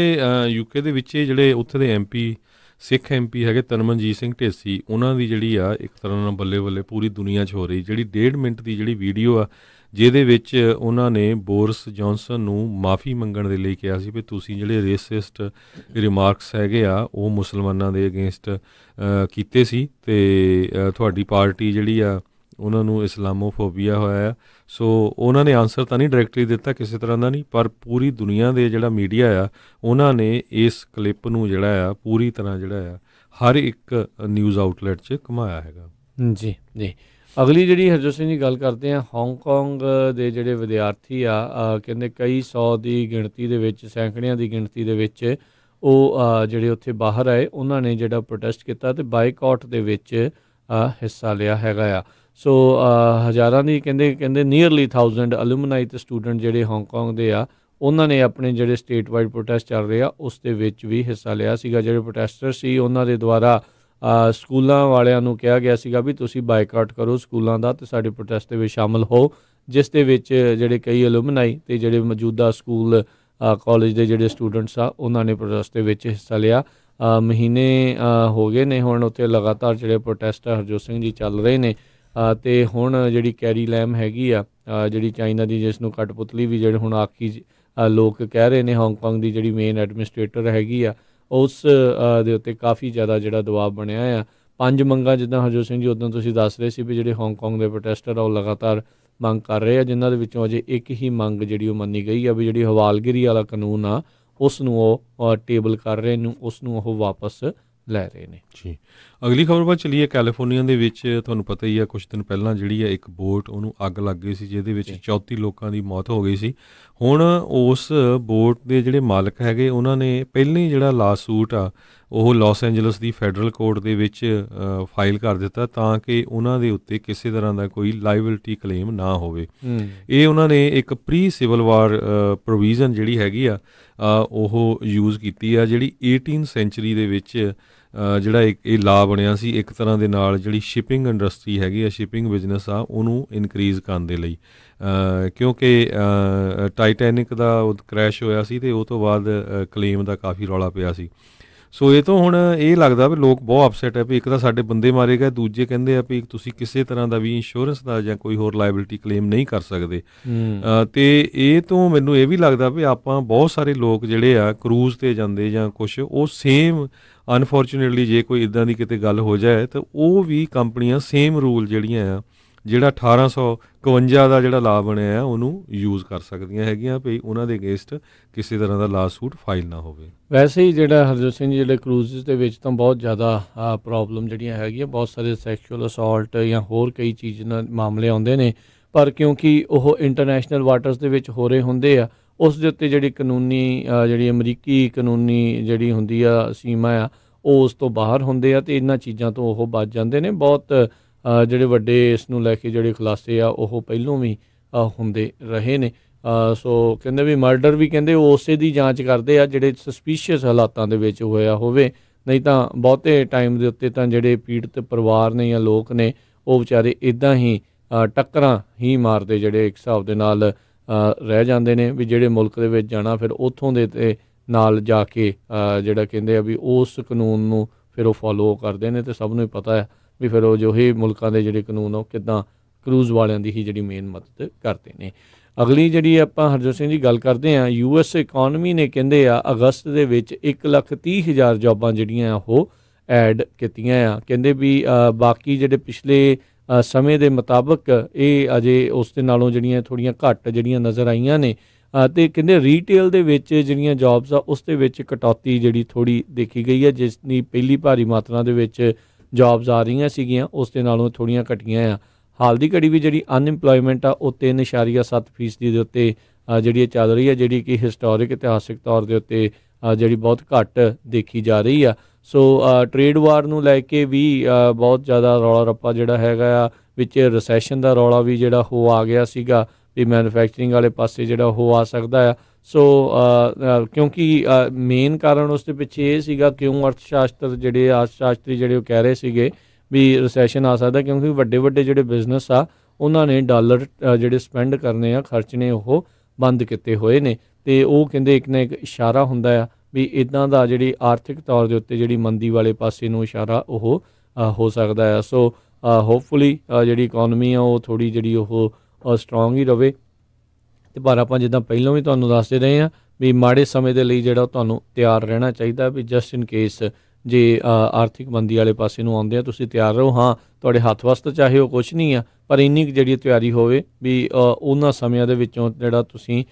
ਯੂਕੇ ਦੇ ਵਿੱਚ ਜਿਹੜੇ ਉੱਥੇ ਦੇ ਐਮਪੀ ਸਿੱਖ ਐਮਪੀ ਹੈਗੇ ਤਨਮਨਜੀਤ ਸਿੰਘ ਢੇਸੀ, ਉਹਨਾਂ ਦੀ ਜਿਹੜੀ ਆ ਇੱਕ ਤਰ੍ਹਾਂ ਨਾਲ ਬੱਲੇ ਬੱਲੇ ਪੂਰੀ ਦੁਨੀਆ 'ਚ ਹੋ ਰਹੀ, ਜਿਹੜੀ 1.5 ਮਿੰਟ ਦੀ ਜਿਹੜੀ ਵੀਡੀਓ ਆ ਜਿਹਦੇ ਵਿੱਚ ਉਹਨਾਂ ਨੇ ਬੋਰਿਸ ਜੌਨਸਨ ਨੂੰ ਮਾफ़ੀ ਮੰਗਣ ਦੇ ਲਈ ਕਿਹਾ ਸੀ ਵੀ ਤੁਸੀਂ ਜਿਹੜੇ ਰੇਸਿਸਟ ਰਿਮਾਰਕਸ ਹੈਗੇ ਆ ਉਹ ਮੁਸਲਮਾਨਾਂ ਦੇ ਅਗੇਂਸਟ ਕੀਤੇ ਸੀ, ਅਤੇ ਤੁਹਾਡੀ ਪਾਰਟੀ ਜਿਹੜੀ ਆ ਉਹਨਾਂ ਨੂੰ ਇਸਲਾਮੋਫੋਬੀਆ ਹੋਇਆ ਆ। ਸੋ ਉਹਨਾਂ ਨੇ ਆਨਸਰ ਤਾਂ ਨਹੀਂ ਡਾਇਰੈਕਟਲੀ ਦਿੱਤਾ ਕਿਸੇ ਤਰ੍ਹਾਂ ਦਾ ਨਹੀਂ, ਪਰ ਪੂਰੀ ਦੁਨੀਆ ਦੇ ਜਿਹੜਾ ਮੀਡੀਆ ਆ ਉਹਨਾਂ ਨੇ ਇਸ ਕਲਿੱਪ ਨੂੰ ਜਿਹੜਾ ਆ ਪੂਰੀ ਤਰ੍ਹਾਂ ਜਿਹੜਾ ਆ ਹਰ ਇੱਕ ਨਿਊਜ਼ ਆਊਟਲੈਟ 'ਚ ਘੁਮਾਇਆ ਹੈਗਾ। ਜੀ ਜੀ ਅਗਲੀ ਜਿਹੜੀ ਹਰਜੋਤ ਸਿੰਘ ਜੀ ਗੱਲ ਕਰਦੇ ਹਾਂ ਹਾਂਗਕਾਂਗ ਦੇ ਜਿਹੜੇ ਵਿਦਿਆਰਥੀ ਆ ਕਹਿੰਦੇ ਕਈ 100 ਦੀ ਗਿਣਤੀ ਦੇ ਵਿੱਚ ਸੈਂਕੜਿਆਂ ਦੀ ਗਿਣਤੀ ਦੇ ਵਿੱਚ ਉਹ ਜਿਹੜੇ ਉੱਥੇ ਬਾਹਰ ਆਏ ਉਹਨਾਂ ਨੇ ਜਿਹੜਾ ਪ੍ਰੋਟੈਸਟ ਕੀਤਾ ਅਤੇ ਬਾਈਕਾਟ ਦੇ ਵਿੱਚ ਹਿੱਸਾ ਲਿਆ ਹੈਗਾ ਆ। ਸੋ ਹਜ਼ਾਰਾਂ ਦੀ ਕਹਿੰਦੇ ਨੀਅਰਲੀ 1000 ਅਲੂਮਨਾਈ ਅਤੇ ਸਟੂਡੈਂਟ ਜਿਹੜੇ ਹਾਂਗਕਾਂਗ ਦੇ ਆ ਉਹਨਾਂ ਨੇ ਆਪਣੇ ਜਿਹੜੇ ਸਟੇਟ ਵਾਈਡ ਪ੍ਰੋਟੈਸਟ ਚੱਲ ਰਹੇ ਆ ਉਸ ਦੇ ਵਿੱਚ ਵੀ ਹਿੱਸਾ ਲਿਆ ਸੀਗਾ। ਜਿਹੜੇ ਪ੍ਰੋਟੈਸਟਰ ਸੀ ਉਹਨਾਂ ਦੇ ਦੁਆਰਾ ਸਕੂਲਾਂ ਵਾਲਿਆਂ ਨੂੰ ਕਿਹਾ ਗਿਆ ਸੀਗਾ ਵੀ ਤੁਸੀਂ ਬਾਈਕਾਟ ਕਰੋ ਸਕੂਲਾਂ ਦਾ ਅਤੇ ਸਾਡੇ ਪ੍ਰੋਟੈਸਟ ਦੇ ਵਿੱਚ ਸ਼ਾਮਲ ਹੋ, ਜਿਸ ਦੇ ਵਿੱਚ ਜਿਹੜੇ ਕਈ ਅਲੂਮਨਾਈ ਅਤੇ ਜਿਹੜੇ ਮੌਜੂਦਾ ਸਕੂਲ ਕਾਲਜ ਦੇ ਜਿਹੜੇ ਸਟੂਡੈਂਟਸ ਆ ਉਹਨਾਂ ਨੇ ਪ੍ਰੋਟੈਸਟ ਦੇ ਵਿੱਚ ਹਿੱਸਾ ਲਿਆ। ਮਹੀਨੇ ਹੋ ਗਏ ਨੇ ਹੁਣ ਉੱਥੇ ਲਗਾਤਾਰ ਜਿਹੜੇ ਪ੍ਰੋਟੈਸਟ ਹਰਜੋਤ ਸਿੰਘ ਜੀ ਚੱਲ ਰਹੇ ਨੇ। ਅਤੇ ਹੁਣ ਜਿਹੜੀ ਕੈਰੀ ਲੈਮ ਹੈਗੀ ਆ ਜਿਹੜੀ ਚਾਈਨਾ ਦੀ ਜਿਸ ਨੂੰ ਕਠਪੁਤਲੀ ਵੀ ਜਿਹੜੇ ਹੁਣ ਆਖੀ ਲੋਕ ਕਹਿ ਰਹੇ ਨੇ ਹਾਂਗਕਾਂਗ ਦੀ ਜਿਹੜੀ ਮੇਨ ਐਡਮਿਨਿਸਟ੍ਰੇਟਰ ਹੈਗੀ ਆ ਉਸ ਦੇ ਉੱਤੇ ਕਾਫੀ ਜ਼ਿਆਦਾ ਜਿਹੜਾ ਦਬਾਅ ਬਣਿਆ ਆ। 5 ਮੰਗਾਂ ਜਿੱਦਾਂ ਹਰਜੋਤ ਸਿੰਘ ਜੀ ਉੱਦਾਂ ਤੁਸੀਂ ਦੱਸ ਰਹੇ ਸੀ ਵੀ ਜਿਹੜੇ ਹਾਂਗਕਾਂਗ ਦੇ ਪ੍ਰੋਟੈਸਟਰ ਆ ਉਹ ਲਗਾਤਾਰ ਮੰਗ ਕਰ ਰਹੇ ਆ, ਜਿਨ੍ਹਾਂ ਦੇ ਵਿੱਚੋਂ ਅਜੇ ਇੱਕ ਹੀ ਮੰਗ ਜਿਹੜੀ ਉਹ ਮੰਨੀ ਗਈ ਆ ਵੀ ਜਿਹੜੀ ਹਵਾਲਗਿਰੀ ਵਾਲਾ ਕਾਨੂੰਨ ਆ ਉਸ ਨੂੰ ਉਹ ਟੇਬਲ ਕਰ ਰਹੇ ਨੂੰ ਉਸ ਨੂੰ ਉਹ ਵਾਪਸ ਲੈ ਰਹੇ ਨੇ। ਜੀ, ਅਗਲੀ ਖਬਰ ਵੱਲ ਚੱਲੀਏ। ਕੈਲੀਫੋਰਨੀਆ ਦੇ ਵਿੱਚ ਤੁਹਾਨੂੰ ਪਤਾ ਹੀ ਆ, ਕੁਝ ਦਿਨ ਪਹਿਲਾਂ ਜਿਹੜੀ ਹੈ ਇੱਕ ਬੋਟ ਉਹਨੂੰ ਅੱਗ ਲੱਗ ਗਈ ਸੀ, ਜਿਹਦੇ ਵਿੱਚ 34 ਲੋਕਾਂ ਦੀ ਮੌਤ ਹੋ ਗਈ ਸੀ। ਹੁਣ ਉਸ ਬੋਟ ਦੇ ਜਿਹੜੇ ਮਾਲਕ ਹੈਗੇ ਉਹਨਾਂ ਨੇ ਪਹਿਲਾਂ ਹੀ ਜਿਹੜਾ ਲਾਸੂਟ ਆ ਉਹ ਲਾਸ ਐਂਜਲਸ ਦੀ ਫੈਡਰਲ ਕੋਰਟ ਦੇ ਵਿੱਚ ਫਾਈਲ ਕਰ ਦਿੱਤਾ, ਤਾਂ ਕਿ ਉਹਨਾਂ ਦੇ ਉੱਤੇ ਕਿਸੇ ਤਰ੍ਹਾਂ ਦਾ ਕੋਈ ਲਾਇਬਿਲਿਟੀ ਕਲੇਮ ਨਾ ਹੋਵੇ। ਇਹ ਉਹਨਾਂ ਨੇ ਇੱਕ ਪ੍ਰੀ ਸਿਵਲ ਵਾਰ ਪ੍ਰੋਵੀਜ਼ਨ ਜਿਹੜੀ ਹੈਗੀ ਆ ਉਹ ਯੂਜ਼ ਕੀਤੀ ਆ, ਜਿਹੜੀ 18 ਸੈਂਚੁਰੀ ਦੇ ਵਿੱਚ ਜਿਹੜਾ ਇਹ ਲਾ ਬਣਿਆ ਸੀ ਇੱਕ ਤਰ੍ਹਾਂ ਦੇ ਨਾਲ ਜਿਹੜੀ ਸ਼ਿਪਿੰਗ ਇੰਡਸਟਰੀ ਹੈਗੀ ਆ, ਸ਼ਿਪਿੰਗ ਬਿਜ਼ਨਸ ਆ, ਉਹਨੂੰ ਇਨਕਰੀਜ਼ ਕਰਨ ਦੇ ਲਈ, ਕਿਉਂਕਿ ਟਾਈਟੈਨਿਕ ਦਾ ਕ੍ਰੈਸ਼ ਹੋਇਆ ਸੀ ਅਤੇ ਉਹ ਤੋਂ ਬਾਅਦ ਕਲੇਮ ਦਾ ਕਾਫੀ ਰੌਲਾ ਪਿਆ ਸੀ। ਸੋ ਇਹ ਤੋਂ ਹੁਣ ਇਹ ਲੱਗਦਾ ਵੀ ਲੋਕ ਬਹੁਤ ਅਪਸੈਟ ਹੈ ਵੀ ਇੱਕ ਤਾਂ ਸਾਡੇ ਬੰਦੇ ਮਾਰੇ ਗਏ, ਦੂਜੇ ਕਹਿੰਦੇ ਆ ਵੀ ਤੁਸੀਂ ਕਿਸੇ ਤਰ੍ਹਾਂ ਦਾ ਵੀ ਇੰਸ਼ੋਰੈਂਸ ਦਾ ਜਾਂ ਕੋਈ ਹੋਰ ਲਾਇਬਿਲਿਟੀ ਕਲੇਮ ਨਹੀਂ ਕਰ ਸਕਦੇ। ਅਤੇ ਇਹ ਤੋਂ ਮੈਨੂੰ ਇਹ ਵੀ ਲੱਗਦਾ ਵੀ ਆਪਾਂ ਬਹੁਤ ਸਾਰੇ ਲੋਕ ਜਿਹੜੇ ਆ ਕਰੂਜ਼ 'ਤੇ ਜਾਂਦੇ ਜਾਂ ਕੁਛ, ਉਹ ਸੇਮ ਅਨਫੋਰਚੂਨੇਟਲੀ ਜੇ ਕੋਈ ਇੱਦਾਂ ਦੀ ਕਿਤੇ ਗੱਲ ਹੋ ਜਾਏ ਤਾਂ ਉਹ ਵੀ ਕੰਪਨੀਆਂ ਸੇਮ ਰੂਲ ਜਿਹੜੀਆਂ ਆ, ਜਿਹੜਾ 1851 ਦਾ ਜਿਹੜਾ ਲਾ ਬਣਿਆ ਆ, ਉਹਨੂੰ ਯੂਜ਼ ਕਰ ਸਕਦੀਆਂ ਹੈਗੀਆਂ ਵੀ ਉਹਨਾਂ ਦੇ ਅਗੇਂਸਟ ਕਿਸੇ ਤਰ੍ਹਾਂ ਦਾ ਲਾ ਸੂਟ ਫਾਈਲ ਨਾ ਹੋਵੇ। ਵੈਸੇ ਹੀ ਜਿਹੜਾ ਹਰਜੋਤ ਸਿੰਘ ਜੀ, ਜਿਹੜੇ ਕਰੂਜ਼ਸ ਦੇ ਵਿੱਚ ਤਾਂ ਬਹੁਤ ਜ਼ਿਆਦਾ ਪ੍ਰੋਬਲਮ ਜਿਹੜੀਆਂ ਹੈਗੀਆਂ, ਬਹੁਤ ਸਾਰੇ ਸੈਕਸ਼ੂਅਲ ਅਸੌਲਟ ਜਾਂ ਹੋਰ ਕਈ ਚੀਜ਼ਾਂ ਮਾਮਲੇ ਆਉਂਦੇ ਨੇ, ਪਰ ਕਿਉਂਕਿ ਉਹ ਇੰਟਰਨੈਸ਼ਨਲ ਵਾਟਰਸ ਦੇ ਵਿੱਚ ਹੋ ਰਹੇ ਹੁੰਦੇ ਆ, ਉਸ ਦੇ ਉੱਤੇ ਜਿਹੜੀ ਕਾਨੂੰਨੀ ਜਿਹੜੀ ਅਮਰੀਕੀ ਕਾਨੂੰਨੀ ਜਿਹੜੀ ਹੁੰਦੀ ਆ ਸੀਮਾ ਆ, ਉਹ ਉਸ ਤੋਂ ਬਾਹਰ ਹੁੰਦੇ ਆ ਅਤੇ ਇਹਨਾਂ ਚੀਜ਼ਾਂ ਤੋਂ ਉਹ ਬਚ ਜਾਂਦੇ ਨੇ। ਬਹੁਤ ਜਿਹੜੇ ਵੱਡੇ ਇਸ ਨੂੰ ਲੈ ਕੇ ਜਿਹੜੇ ਖੁਲਾਸੇ ਆ ਉਹ ਪਹਿਲੋਂ ਵੀ ਹੁੰਦੇ ਰਹੇ ਨੇ। ਸੋ ਕਹਿੰਦੇ ਵੀ ਮਰਡਰ ਵੀ ਕਹਿੰਦੇ ਉਸੇ ਦੀ ਜਾਂਚ ਕਰਦੇ ਆ ਜਿਹੜੇ ਸਸਪੀਸ਼ੀਅਸ ਹਾਲਾਤਾਂ ਦੇ ਵਿੱਚ ਹੋਇਆ ਹੋਵੇ, ਨਹੀਂ ਤਾਂ ਬਹੁਤੇ ਟਾਈਮ ਦੇ ਉੱਤੇ ਤਾਂ ਜਿਹੜੇ ਪੀੜਤ ਪਰਿਵਾਰ ਨੇ ਜਾਂ ਲੋਕ ਨੇ ਉਹ ਵਿਚਾਰੇ ਇੱਦਾਂ ਹੀ ਟੱਕਰਾਂ ਹੀ ਮਾਰਦੇ ਜਿਹੜੇ ਇੱਕ ਹਿਸਾਬ ਦੇ ਨਾਲ ਰਹਿ ਜਾਂਦੇ ਨੇ ਵੀ ਜਿਹੜੇ ਮੁਲਕ ਦੇ ਵਿੱਚ ਜਾਣਾ ਫਿਰ ਉੱਥੋਂ ਦੇ ਤੇ ਨਾਲ ਜਾ ਕੇ ਜਿਹੜਾ ਕਹਿੰਦੇ ਆ ਵੀ ਉਸ ਕਾਨੂੰਨ ਨੂੰ ਫਿਰ ਉਹ ਫੋਲੋ ਕਰਦੇ ਨੇ, ਅਤੇ ਸਭ ਨੂੰ ਹੀ ਪਤਾ ਹੈ ਵੀ ਫਿਰ ਉਹ ਜੋ ਹੀ ਮੁਲਕਾਂ ਦੇ ਜਿਹੜੇ ਕਾਨੂੰਨ ਉਹ ਕਿੱਦਾਂ ਕਰੂਜ਼ ਵਾਲਿਆਂ ਦੀ ਹੀ ਜਿਹੜੀ ਮੇਨ ਮਦਦ ਕਰਦੇ ਨੇ। ਅਗਲੀ ਜਿਹੜੀ ਆਪਾਂ ਹਰਜੋਤ ਸਿੰਘ ਜੀ ਗੱਲ ਕਰਦੇ ਹਾਂ, US ਇਕੋਨਮੀ ਨੇ ਕਹਿੰਦੇ ਆ ਅਗਸਤ ਦੇ ਵਿੱਚ 1,30,000 ਜੋਬਾਂ ਜਿਹੜੀਆਂ ਉਹ ਐਡ ਕੀਤੀਆਂ ਆ। ਕਹਿੰਦੇ ਵੀ ਬਾਕੀ ਜਿਹੜੇ ਪਿਛਲੇ ਸਮੇਂ ਦੇ ਮੁਤਾਬਕ ਇਹ ਅਜੇ ਉਸ ਦੇ ਨਾਲੋਂ ਜਿਹੜੀਆਂ ਥੋੜ੍ਹੀਆਂ ਘੱਟ ਜਿਹੜੀਆਂ ਨਜ਼ਰ ਆਈਆਂ ਨੇ, ਅਤੇ ਕਹਿੰਦੇ ਰੀਟੇਲ ਦੇ ਵਿੱਚ ਜਿਹੜੀਆਂ ਜੋਬਸ ਆ ਉਸ ਦੇ ਵਿੱਚ ਕਟੌਤੀ ਜਿਹੜੀ ਥੋੜ੍ਹੀ ਦੇਖੀ ਗਈ ਹੈ, ਜਿਸ ਦੀ ਪਹਿਲੀ ਭਾਰੀ ਮਾਤਰਾ ਦੇ ਵਿੱਚ ਜੋਬਸ ਆ ਰਹੀਆਂ ਸੀਗੀਆਂ ਉਸ ਦੇ ਨਾਲੋਂ ਥੋੜ੍ਹੀਆਂ ਘਟੀਆਂ ਆ। ਹਾਲ ਦੀ ਘੜੀ ਵੀ ਜਿਹੜੀ ਅਨਇੰਪਲੋਇਮੈਂਟ ਆ ਉਹ 3.7% ਦੇ ਉੱਤੇ ਜਿਹੜੀ ਚੱਲ ਰਹੀ ਹੈ, ਜਿਹੜੀ ਕਿ ਹਿਸਟੋਰਿਕ ਇਤਿਹਾਸਿਕ ਤੌਰ ਦੇ ਉੱਤੇ ਜਿਹੜੀ ਬਹੁਤ ਘੱਟ ਦੇਖੀ ਜਾ ਰਹੀ ਆ। ਸੋ ਟਰੇਡ ਵਾਰ ਨੂੰ ਲੈ ਕੇ ਵੀ ਬਹੁਤ ਜ਼ਿਆਦਾ ਰੌਲਾ ਰੱਪਾ ਜਿਹੜਾ ਹੈਗਾ ਆ, ਵਿੱਚ ਰਿਸੈਸ਼ਨ ਦਾ ਰੌਲਾ ਵੀ ਜਿਹੜਾ ਉਹ ਆ ਗਿਆ ਸੀਗਾ ਵੀ ਮੈਨੂਫੈਕਚਰਿੰਗ ਵਾਲੇ ਪਾਸੇ ਜਿਹੜਾ ਉਹ ਆ ਸਕਦਾ ਆ। ਸੋ ਕਿਉਂਕਿ ਮੇਨ ਕਾਰਨ ਉਸ ਦੇ ਪਿੱਛੇ ਇਹ ਸੀਗਾ, ਕਿਉਂ ਅਰਥ ਸ਼ਾਸਤਰੀ ਜਿਹੜੇ ਉਹ ਕਹਿ ਰਹੇ ਸੀਗੇ ਵੀ ਰਿਸੈਸ਼ਨ ਆ ਸਕਦਾ, ਕਿਉਂਕਿ ਵੱਡੇ ਵੱਡੇ ਜਿਹੜੇ ਬਿਜ਼ਨਸ ਆ ਉਹਨਾਂ ਨੇ ਡਾਲਰ ਜਿਹੜੇ ਸਪੈਂਡ ਕਰਨੇ ਆ, ਖਰਚਣੇ ਉਹ ਬੰਦ ਕੀਤੇ ਹੋਏ ਨੇ, ਅਤੇ ਉਹ ਕਹਿੰਦੇ ਇੱਕ ਨਾ ਇੱਕ ਇਸ਼ਾਰਾ ਹੁੰਦਾ ਆ ਵੀ ਇੱਦਾਂ ਦਾ ਜਿਹੜੀ ਆਰਥਿਕ ਤੌਰ ਦੇ ਉੱਤੇ ਜਿਹੜੀ ਮੰਦੀ ਵਾਲੇ ਪਾਸੇ ਨੂੰ ਇਸ਼ਾਰਾ ਉਹ ਹੋ ਸਕਦਾ ਆ। ਸੋ ਹੋਪਫੁਲੀ ਜਿਹੜੀ ਇਕੋਨਮੀ ਆ ਉਹ ਥੋੜ੍ਹੀ ਜਿਹੜੀ ਉਹ ਸਟਰੋਂਗ ਹੀ ਰਵੇ, ਅਤੇ ਪਰ ਆਪਾਂ ਜਿੱਦਾਂ ਪਹਿਲਾਂ ਵੀ ਤੁਹਾਨੂੰ ਦੱਸਦੇ ਰਹੇ ਹਾਂ ਵੀ ਮਾੜੇ ਸਮੇਂ ਦੇ ਲਈ ਜਿਹੜਾ ਤੁਹਾਨੂੰ ਤਿਆਰ ਰਹਿਣਾ ਚਾਹੀਦਾ ਵੀ ਜਸਟ ਇਨ ਕੇਸ ਜੇ ਆਰਥਿਕ ਮੰਦੀ ਵਾਲੇ ਪਾਸੇ ਨੂੰ ਆਉਂਦੇ ਆ ਤੁਸੀਂ ਤਿਆਰ ਰਹੋ। ਹਾਂ, ਤੁਹਾਡੇ ਹੱਥ ਵਾਸਤੇ ਚਾਹੇ ਉਹ ਕੁਛ ਨਹੀਂ ਆ, ਪਰ ਇੰਨੀ ਕੁ ਜਿਹੜੀ ਤਿਆਰੀ ਹੋਵੇ ਵੀ ਉਹਨਾਂ ਸਮਿਆਂ ਦੇ ਵਿੱਚੋਂ ਜਿਹੜਾ ਤੁਸੀਂ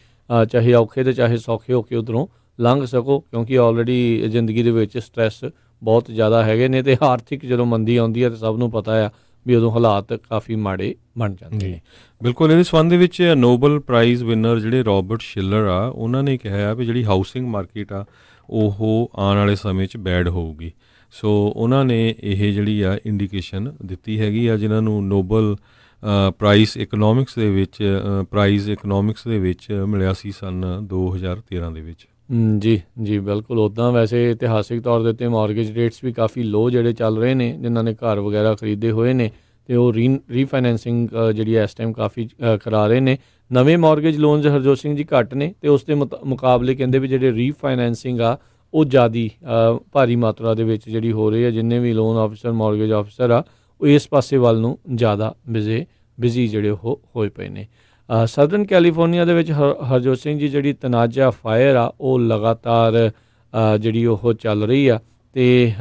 ਚਾਹੇ ਔਖੇ ਅਤੇ ਚਾਹੇ ਸੌਖੇ ਹੋ ਕੇ ਉੱਧਰੋਂ ਲੰਘ ਸਕੋ, ਕਿਉਂਕਿ ਆਲਰੇਡੀ ਜ਼ਿੰਦਗੀ ਦੇ ਵਿੱਚ ਸਟਰੈਸ ਬਹੁਤ ਜ਼ਿਆਦਾ ਹੈਗੇ ਨੇ, ਅਤੇ ਆਰਥਿਕ ਜਦੋਂ ਮੰਦੀ ਆਉਂਦੀ ਹੈ ਤਾਂ ਸਭ ਨੂੰ ਪਤਾ ਆ ਵੀ ਉਦੋਂ ਹਾਲਾਤ ਕਾਫੀ ਮਾੜੇ ਬਣ ਜਾਂਦੇ ਨੇ। ਬਿਲਕੁਲ। ਇਹਦੇ ਸੰਬੰਧ ਦੇ ਵਿੱਚ ਨੋਬਲ ਪ੍ਰਾਈਜ਼ ਵਿਨਰ ਜਿਹੜੇ ਰੋਬਰਟ ਸ਼ਿਲਰ ਆ, ਉਹਨਾਂ ਨੇ ਕਿਹਾ ਵੀ ਜਿਹੜੀ ਹਾਊਸਿੰਗ ਮਾਰਕੀਟ ਆ ਉਹ ਆਉਣ ਵਾਲੇ ਸਮੇਂ 'ਚ ਬੈਡ ਹੋਊਗੀ। ਸੋ ਉਹਨਾਂ ਨੇ ਇਹ ਜਿਹੜੀ ਆ ਇੰਡੀਕੇਸ਼ਨ ਦਿੱਤੀ ਹੈਗੀ ਆ, ਜਿਨ੍ਹਾਂ ਨੂੰ ਨੋਬਲ ਪ੍ਰਾਈਜ਼ ਇਕਨੋਮਿਕਸ ਦੇ ਵਿੱਚ ਮਿਲਿਆ ਸੀ ਸਨ 2013 ਦੇ ਵਿੱਚ। ਜੀ ਬਿਲਕੁਲ। ਉੱਦਾਂ ਵੈਸੇ ਇਤਿਹਾਸਿਕ ਤੌਰ ਦੇ ਉੱਤੇ ਮੌਰਗੇਜ ਰੇਟਸ ਵੀ ਕਾਫੀ ਲੋ ਜਿਹੜੇ ਚੱਲ ਰਹੇ ਨੇ, ਜਿਨ੍ਹਾਂ ਨੇ ਘਰ ਵਗੈਰਾ ਖਰੀਦੇ ਹੋਏ ਨੇ, ਅਤੇ ਉਹ ਰੀਫਾਈਨੈਂਸਿੰਗ ਜਿਹੜੀ ਇਸ ਟਾਈਮ ਕਾਫੀ ਕਰਾ ਰਹੇ ਨੇ। ਨਵੇਂ ਮੌਰਗੇਜ ਲੋਨਸ ਹਰਜੋਤ ਸਿੰਘ ਜੀ ਘੱਟ ਨੇ, ਅਤੇ ਉਸ ਦੇ ਮੁਕਾਬਲੇ ਕਹਿੰਦੇ ਵੀ ਜਿਹੜੇ ਰੀਫਾਈਨੈਂਸਿੰਗ ਆ ਉਹ ਜ਼ਿਆਦਾ ਭਾਰੀ ਮਾਤਰਾ ਦੇ ਵਿੱਚ ਜਿਹੜੀ ਹੋ ਰਹੀ ਹੈ। ਜਿੰਨੇ ਵੀ ਲੋਨ ਆਫਿਸਰ ਮੌਰਗੇਜ ਆਫਿਸਰ ਆ ਉਹ ਇਸ ਪਾਸੇ ਵੱਲ ਨੂੰ ਜ਼ਿਆਦਾ ਬਿਜ਼ੀ ਜਿਹੜੇ ਉਹ ਹੋਏ ਪਏ ਨੇ। ਸਦਰਨ ਕੈਲੀਫੋਰਨੀਆ ਦੇ ਵਿੱਚ ਹਰਜੋਤ ਸਿੰਘ ਜੀ ਜਿਹੜੀ ਤਨਾਜ਼ਾ ਫਾਇਰ ਆ ਉਹ ਲਗਾਤਾਰ ਜਿਹੜੀ ਉਹ ਚੱਲ ਰਹੀ ਆ, ਅਤੇ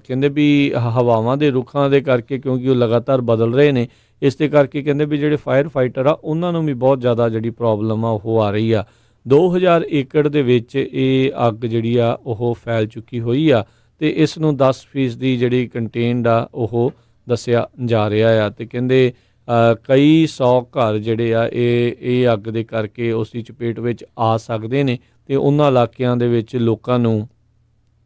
ਕਹਿੰਦੇ ਵੀ ਹਵਾਵਾਂ ਦੇ ਰੁੱਖਾਂ ਦੇ ਕਰਕੇ, ਕਿਉਂਕਿ ਉਹ ਲਗਾਤਾਰ ਬਦਲ ਰਹੇ ਨੇ, ਇਸ ਦੇ ਕਰਕੇ ਕਹਿੰਦੇ ਵੀ ਜਿਹੜੇ ਫਾਇਰ ਫਾਈਟਰ ਆ ਉਹਨਾਂ ਨੂੰ ਵੀ ਬਹੁਤ ਜ਼ਿਆਦਾ ਜਿਹੜੀ ਪ੍ਰੋਬਲਮ ਆ ਉਹ ਆ ਰਹੀ ਆ। 2000 ਏਕੜ ਦੇ ਵਿੱਚ ਇਹ ਅੱਗ ਜਿਹੜੀ ਆ ਉਹ ਫੈਲ ਚੁੱਕੀ ਹੋਈ ਆ, ਤੇ ਇਸ ਨੂੰ 10% ਦੀ ਜਿਹੜੀ ਕੰਟੇਨਡ ਆ ਉਹ ਦੱਸਿਆ ਜਾ ਰਿਹਾ ਆ। ਤੇ ਕਹਿੰਦੇ ਕਈ 100 ਘਰ ਜਿਹੜੇ ਆ ਇਹ ਅੱਗ ਦੇ ਕਰਕੇ ਉਸ ਦੀ ਚਪੇਟ ਵਿੱਚ ਆ ਸਕਦੇ ਨੇ, ਤੇ ਉਹਨਾਂ ਇਲਾਕਿਆਂ ਦੇ ਵਿੱਚ ਲੋਕਾਂ ਨੂੰ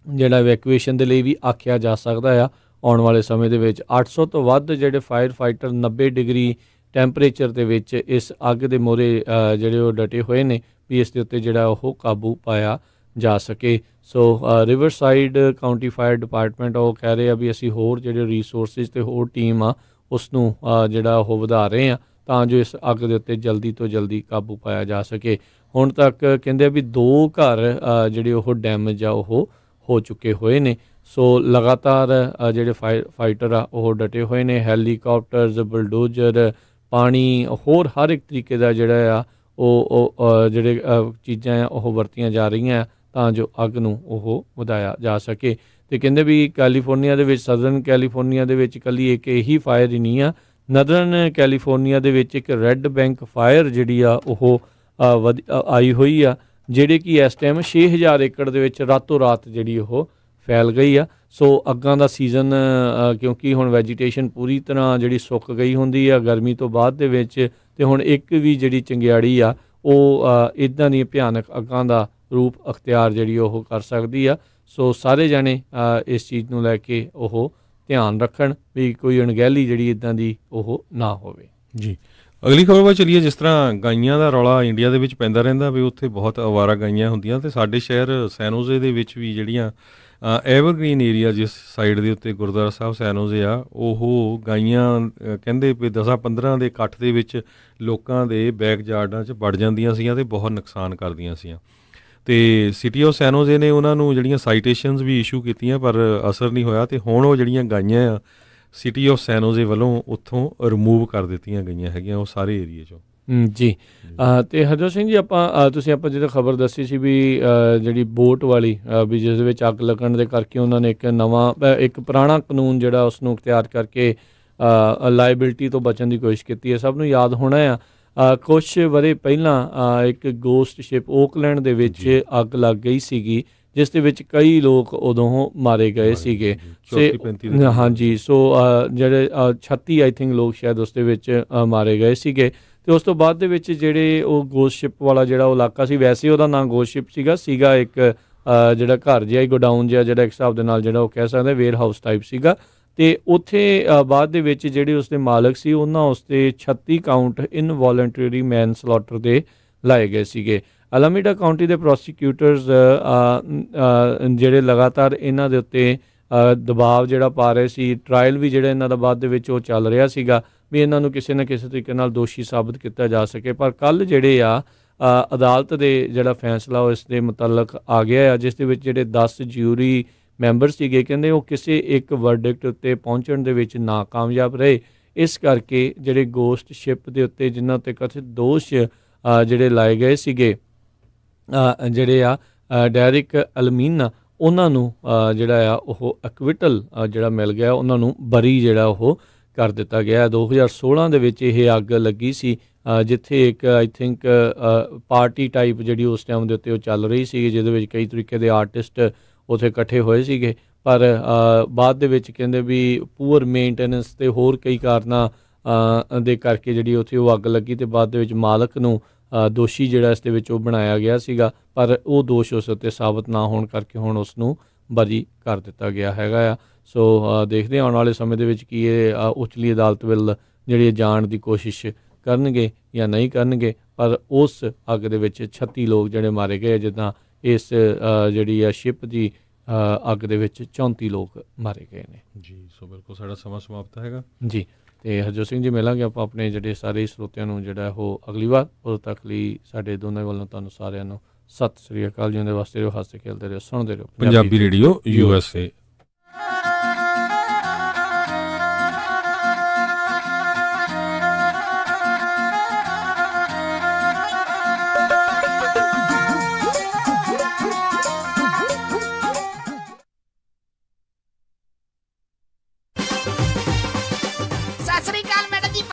ਜਿਹੜਾ ਇਵੈਕੂਏਸ਼ਨ ਦੇ ਲਈ ਵੀ ਆਖਿਆ ਜਾ ਸਕਦਾ ਆ ਆਉਣ ਵਾਲੇ ਸਮੇਂ ਦੇ ਵਿੱਚ। 800 ਤੋਂ ਵੱਧ ਜਿਹੜੇ ਫਾਇਰ ਫਾਈਟਰ 90 ਡਿਗਰੀ ਟੈਂਪਰੇਚਰ ਦੇ ਵਿੱਚ ਇਸ ਅੱਗ ਦੇ ਮੋਹਰੇ ਜਿਹੜੇ ਉਹ ਡਟੇ ਹੋਏ ਨੇ ਵੀ ਇਸ ਦੇ ਉੱਤੇ ਜਿਹੜਾ ਉਹ ਕਾਬੂ ਪਾਇਆ ਜਾ ਸਕੇ। ਸੋ ਰਿਵਰਸਾਈਡ ਕਾਊਂਟੀ ਫਾਇਰ ਡਿਪਾਰਟਮੈਂਟ ਉਹ ਕਹਿ ਰਹੇ ਆ ਵੀ ਅਸੀਂ ਹੋਰ ਜਿਹੜੇ ਰਿਸੋਰਸਿਸ ਤੇ ਹੋਰ ਟੀਮ ਆ ਉਸ ਨੂੰ ਜਿਹੜਾ ਉਹ ਵਧਾ ਰਹੇ ਆ ਤਾਂ ਜੋ ਇਸ ਅੱਗ ਦੇ ਉੱਤੇ ਜਲਦੀ ਤੋਂ ਜਲਦੀ ਕਾਬੂ ਪਾਇਆ ਜਾ ਸਕੇ। ਹੁਣ ਤੱਕ ਕਹਿੰਦੇ ਵੀ 2 ਘਰ ਜਿਹੜੇ ਉਹ ਡੈਮੇਜ ਆ ਉਹ ਹੋ ਚੁੱਕੇ ਹੋਏ ਨੇ। ਸੋ ਲਗਾਤਾਰ ਜਿਹੜੇ ਫਾਈਟਰ ਆ ਉਹ ਡਟੇ ਹੋਏ ਨੇ, ਹੈਲੀਕਾਪਟਰਸ, ਬੁਲਡੋਜ਼ਰ, ਪਾਣੀ, ਹੋਰ ਹਰ ਇੱਕ ਤਰੀਕੇ ਦਾ ਜਿਹੜਾ ਆ ਉਹ ਜਿਹੜੇ ਚੀਜ਼ਾਂ ਆ ਉਹ ਵਰਤੀਆਂ ਜਾ ਰਹੀਆਂ ਤਾਂ ਜੋ ਅੱਗ ਨੂੰ ਉਹ ਵਧਾਇਆ ਜਾ ਸਕੇ। ਤੇ ਕਹਿੰਦੇ ਵੀ ਕੈਲੀਫੋਰਨੀਆ ਦੇ ਵਿੱਚ, ਸਦਰਨ ਕੈਲੀਫੋਰਨੀਆ ਦੇ ਵਿੱਚ ਇਕੱਲੀ ਇੱਕ ਇਹੀ ਫਾਇਰ ਹੀ ਨਹੀਂ ਆ, ਨਦਰਨ ਕੈਲੀਫੋਰਨੀਆ ਦੇ ਵਿੱਚ ਇੱਕ ਰੈੱਡ ਬੈਂਕ ਫਾਇਰ ਜਿਹੜੀ ਆ ਉਹ ਆਈ ਹੋਈ ਆ, ਜਿਹੜੇ ਕਿ ਇਸ ਟਾਈਮ 6000 ਏਕੜ ਦੇ ਵਿੱਚ ਰਾਤੋਂ ਰਾਤ ਜਿਹੜੀ ਉਹ ਫੈਲ ਗਈ ਆ। ਸੋ ਅੱਗਾਂ ਦਾ ਸੀਜ਼ਨ ਕਿਉਂਕਿ ਹੁਣ ਵੈਜੀਟੇਸ਼ਨ ਪੂਰੀ ਤਰ੍ਹਾਂ ਜਿਹੜੀ ਸੁੱਕ ਗਈ ਹੁੰਦੀ ਆ ਗਰਮੀ ਤੋਂ ਬਾਅਦ ਦੇ ਵਿੱਚ, ਤੇ ਹੁਣ ਇੱਕ ਵੀ ਜਿਹੜੀ ਚੰਗਿਆੜੀ ਆ ਉਹ ਇੱਦਾਂ ਦੀਆਂ ਭਿਆਨਕ ਅੱਗਾਂ ਦਾ ਰੂਪ ਅਖਤਿਆਰ ਜਿਹੜੀ ਉਹ ਕਰ ਸਕਦੀ ਆ। ਸੋ ਸਾਰੇ ਜਾਣੇ ਇਸ ਚੀਜ਼ ਨੂੰ ਲੈ ਕੇ ਉਹ ਧਿਆਨ ਰੱਖਣ ਵੀ ਕੋਈ ਅਣਗਹਿਲੀ ਜਿਹੜੀ ਇੱਦਾਂ ਦੀ ਉਹ ਨਾ ਹੋਵੇ। ਜੀ, ਅਗਲੀ ਖਬਰ ਵੱਲ ਚੱਲੀਏ। ਜਿਸ ਤਰ੍ਹਾਂ ਗਾਈਆਂ ਦਾ ਰੌਲਾ ਇੰਡੀਆ ਦੇ ਵਿੱਚ ਪੈਂਦਾ ਰਹਿੰਦਾ ਵੀ ਉੱਥੇ ਬਹੁਤ ਅਵਾਰਾ ਗਾਈਆਂ ਹੁੰਦੀਆਂ, ਤੇ ਸਾਡੇ ਸ਼ਹਿਰ ਸੈਨੋਜ਼ੇ ਦੇ ਵਿੱਚ ਵੀ ਜਿਹੜੀਆਂ ਐਵਰਗ੍ਰੀਨ ਏਰੀਆ ਜਿਸ ਸਾਈਡ ਦੇ ਉੱਤੇ ਗੁਰਦੁਆਰਾ ਸਾਹਿਬ ਸੈਨੋਜ਼ੇ ਆ, ਉਹ ਗਾਈਆਂ ਕਹਿੰਦੇ ਵੀ 10-15 ਦੇ ਇਕੱਠ ਦੇ ਵਿੱਚ ਲੋਕਾਂ ਦੇ ਬੈਕ ਯਾਰਡਾਂ 'ਚ ਵੜ ਜਾਂਦੀਆਂ ਸੀਗੀਆਂ ਤੇ ਬਹੁਤ ਨੁਕਸਾਨ ਕਰਦੀਆਂ ਸੀਗੀਆਂ। ਤੇ ਸਿਟੀ ਆਫ ਸੈਨੋਜ਼ੇ ਨੇ ਉਹਨਾਂ ਨੂੰ ਜਿਹੜੀਆਂ ਸਾਈਟੇਸ਼ਨਸ ਵੀ ਇਸ਼ੂ ਕੀਤੀਆਂ ਪਰ ਅਸਰ ਨਹੀਂ ਹੋਇਆ, ਤੇ ਹੁਣ ਉਹ ਜਿਹੜੀਆਂ ਗਾਈਆਂ ਆ ਸਿਟੀ ਆਫ ਸੈਨੋਜ਼ੇ ਵੱਲੋਂ ਉੱਥੋਂ ਰਿਮੂਵ ਕਰ ਦਿੱਤੀਆਂ ਗਈਆਂ ਹੈਗੀਆਂ ਉਹ ਸਾਰੇ ਏਰੀਏ 'ਚੋਂ। ਜੀ, ਤੇ ਹਰਜੋਤ ਸਿੰਘ ਜੀ ਆਪਾਂ ਜਦੋਂ ਖਬਰ ਦੱਸੀ ਸੀ ਵੀ ਜਿਹੜੀ ਬੋਟ ਵਾਲੀ ਵੀ ਜਿਸ ਦੇ ਵਿੱਚ ਅੱਗ ਲੱਗਣ ਦੇ ਕਰਕੇ ਉਹਨਾਂ ਨੇ ਇੱਕ ਪੁਰਾਣਾ ਕਾਨੂੰਨ ਜਿਹੜਾ ਉਸ ਨੂੰ ਅਖਤਿਆਰ ਕਰਕੇ ਲਾਇਬਿਲਿਟੀ ਤੋਂ ਬਚਣ ਦੀ ਕੋਸ਼ਿਸ਼ ਕੀਤੀ ਹੈ। ਸਭ ਨੂੰ ਯਾਦ ਹੋਣਾ ਆ ਕੁਛ ਵਰ੍ਹੇ ਪਹਿਲਾਂ ਇੱਕ ਗੋਸਟ ਸ਼ਿਪ ਓਕਲੈਂਡ ਦੇ ਵਿੱਚ ਅੱਗ ਲੱਗ ਗਈ ਸੀਗੀ, ਜਿਸ ਦੇ ਵਿੱਚ ਕਈ ਲੋਕ ਉਦੋਂ ਮਾਰੇ ਗਏ ਸੀਗੇ। ਹਾਂਜੀ, ਸੋ ਜਿਹੜੇ 36 ਆਈ ਥਿੰਕ ਲੋਕ ਸ਼ਾਇਦ ਉਸ ਦੇ ਵਿੱਚ ਮਾਰੇ ਗਏ ਸੀਗੇ। ਤੇ ਉਸ ਤੋਂ ਬਾਅਦ ਦੇ ਵਿੱਚ ਜਿਹੜੇ ਉਹ ਗੋਸਟ ਸ਼ਿਪ ਵਾਲਾ ਜਿਹੜਾ ਉਹ ਇਲਾਕਾ ਸੀ, ਵੈਸੇ ਉਹਦਾ ਨਾਂ ਗੋਸਟ ਸ਼ਿਪ ਸੀਗਾ ਇੱਕ ਜਿਹੜਾ ਘਰ ਜਿਹਾ ਗੋਡਾਊਨ ਜਿਹਾ ਜਿਹੜਾ ਇੱਕ ਹਿਸਾਬ ਦੇ ਨਾਲ ਜਿਹੜਾ ਉਹ ਕਹਿ ਸਕਦੇ ਵੇਅਰ ਹਾਊਸ ਟਾਈਪ ਸੀਗਾ। ਤੇ ਉੱਥੇ ਬਾਅਦ ਦੇ ਵਿੱਚ ਜਿਹੜੇ ਉਸਦੇ ਮਾਲਕ ਸੀ ਉਹਨਾਂ ਉਸ 'ਤੇ 36 ਕਾਊਂਟ ਇਨਵੋਲੰਟਰੀ ਮੈਨ ਸਲੌਟਰ ਦੇ ਲਾਏ ਗਏ ਸੀਗੇ। ਅਲਾਮੀਡਾ ਕਾਊਂਟੀ ਦੇ ਪ੍ਰੋਸੀਕਿਊਟਰਸ ਜਿਹੜੇ ਲਗਾਤਾਰ ਇਹਨਾਂ ਦੇ ਉੱਤੇ ਦਬਾਅ ਜਿਹੜਾ ਪਾ ਰਹੇ ਸੀ, ਟਰਾਇਲ ਵੀ ਜਿਹੜਾ ਇਹਨਾਂ ਦਾ ਬਾਅਦ ਦੇ ਵਿੱਚ ਉਹ ਚੱਲ ਰਿਹਾ ਸੀਗਾ ਵੀ ਇਹਨਾਂ ਨੂੰ ਕਿਸੇ ਨਾ ਕਿਸੇ ਤਰੀਕੇ ਨਾਲ ਦੋਸ਼ੀ ਸਾਬਤ ਕੀਤਾ ਜਾ ਸਕੇ। ਪਰ ਕੱਲ੍ਹ ਜਿਹੜੇ ਆ ਅਦਾਲਤ ਦੇ ਜਿਹੜਾ ਫੈਸਲਾ ਉਹ ਇਸ ਦੇ ਮੁਤਲਕ ਆ ਗਿਆ ਆ, ਜਿਸ ਦੇ ਵਿੱਚ ਜਿਹੜੇ 10 ਜਿਊਰੀ ਮੈਂਬਰ ਸੀਗੇ ਕਹਿੰਦੇ ਉਹ ਕਿਸੇ ਇੱਕ ਵਰਡਿਕਟ ਉੱਤੇ ਪਹੁੰਚਣ ਦੇ ਵਿੱਚ ਨਾਕਾਮਯਾਬ ਰਹੇ। ਇਸ ਕਰਕੇ ਜਿਹੜੇ ਗੋਸਟ ਸ਼ਿਪ ਦੇ ਉੱਤੇ ਜਿਨ੍ਹਾਂ ਉੱਤੇ ਕਥਿਤ ਦੋਸ਼ ਜਿਹੜੇ ਲਾਏ ਗਏ ਸੀਗੇ ਜਿਹੜੇ ਆ ਡੈਰਿਕ ਅਲਮੀਨਾ, ਉਹਨਾਂ ਨੂੰ ਜਿਹੜਾ ਆ ਉਹ ਐਕਵਿਟਲ ਜਿਹੜਾ ਮਿਲ ਗਿਆ, ਉਹਨਾਂ ਨੂੰ ਬਰੀ ਜਿਹੜਾ ਉਹ ਕਰ ਦਿੱਤਾ ਗਿਆ। 2016 ਦੇ ਵਿੱਚ ਇਹ ਅੱਗ ਲੱਗੀ ਸੀ ਜਿੱਥੇ ਇੱਕ ਆਈ ਥਿੰਕ ਪਾਰਟੀ ਟਾਈਪ ਜਿਹੜੀ ਉਸ ਟਾਈਮ ਦੇ ਉੱਤੇ ਉਹ ਚੱਲ ਰਹੀ ਸੀ, ਜਿਹਦੇ ਵਿੱਚ ਕਈ ਤਰੀਕੇ ਦੇ ਆਰਟਿਸਟ ਉੱਥੇ ਇਕੱਠੇ ਹੋਏ ਸੀਗੇ। ਪਰ ਬਾਅਦ ਦੇ ਵਿੱਚ ਕਹਿੰਦੇ ਵੀ ਪੂਅਰ ਮੇਨਟੇਨੈਂਸ ਅਤੇ ਹੋਰ ਕਈ ਕਾਰਨਾਂ ਦੇ ਕਰਕੇ ਜਿਹੜੀ ਉੱਥੇ ਉਹ ਅੱਗ ਲੱਗੀ ਅਤੇ ਬਾਅਦ ਦੇ ਵਿੱਚ ਮਾਲਕ ਨੂੰ ਦੋਸ਼ੀ ਜਿਹੜਾ ਇਸ ਦੇ ਵਿੱਚ ਉਹ ਬਣਾਇਆ ਗਿਆ ਸੀਗਾ, ਪਰ ਉਹ ਦੋਸ਼ ਉਸ ਉੱਤੇ ਸਾਬਤ ਨਾ ਹੋਣ ਕਰਕੇ ਹੁਣ ਉਸ ਨੂੰ ਬਰੀ ਕਰ ਦਿੱਤਾ ਗਿਆ ਹੈਗਾ ਆ। ਸੋ ਦੇਖਦੇ ਆਉਣ ਵਾਲੇ ਸਮੇਂ ਦੇ ਵਿੱਚ ਕੀ ਇਹ ਉਚਲੀ ਅਦਾਲਤ ਵੱਲ ਜਿਹੜੀ ਜਾਣ ਦੀ ਕੋਸ਼ਿਸ਼ ਕਰਨਗੇ ਜਾਂ ਨਹੀਂ ਕਰਨਗੇ। ਪਰ ਉਸ ਅੱਗ ਦੇ ਵਿੱਚ 36 ਲੋਕ ਜਿਹੜੇ ਮਾਰੇ ਗਏ, ਜਿੱਦਾਂ ਇਸ ਜਿਹੜੀ ਆ ਸ਼ਿਪ ਦੀ ਅੱਗ ਦੇ ਵਿੱਚ 34 ਲੋਕ ਮਾਰੇ ਗਏ ਨੇ। ਜੀ, ਸੋ ਬਿਲਕੁਲ ਸਾਡਾ ਸਮਾਂ ਸਮਾਪਤ ਹੈਗਾ ਜੀ। ਅਤੇ ਹਰਜੋਤ ਸਿੰਘ ਜੀ, ਮਿਲਾਂਗੇ ਆਪਾਂ ਆਪਣੇ ਜਿਹੜੇ ਸਾਰੇ ਸਰੋਤਿਆਂ ਨੂੰ ਜਿਹੜਾ ਉਹ ਅਗਲੀ ਵਾਰ। ਉਦੋਂ ਤੱਕ ਲਈ ਸਾਡੇ ਦੋਨਾਂ ਵੱਲੋਂ ਤੁਹਾਨੂੰ ਸਾਰਿਆਂ ਨੂੰ ਸਤਿ ਸ੍ਰੀ ਅਕਾਲ ਜੀ। ਉਹਦੇ ਵਾਸਤੇ ਰਹੋ, ਹੱਸਦੇ ਖੇਲਦੇ ਰਹੋ, ਸੁਣਦੇ ਰਹੋ ਪੰਜਾਬੀ ਰੇਡੀਓ USA।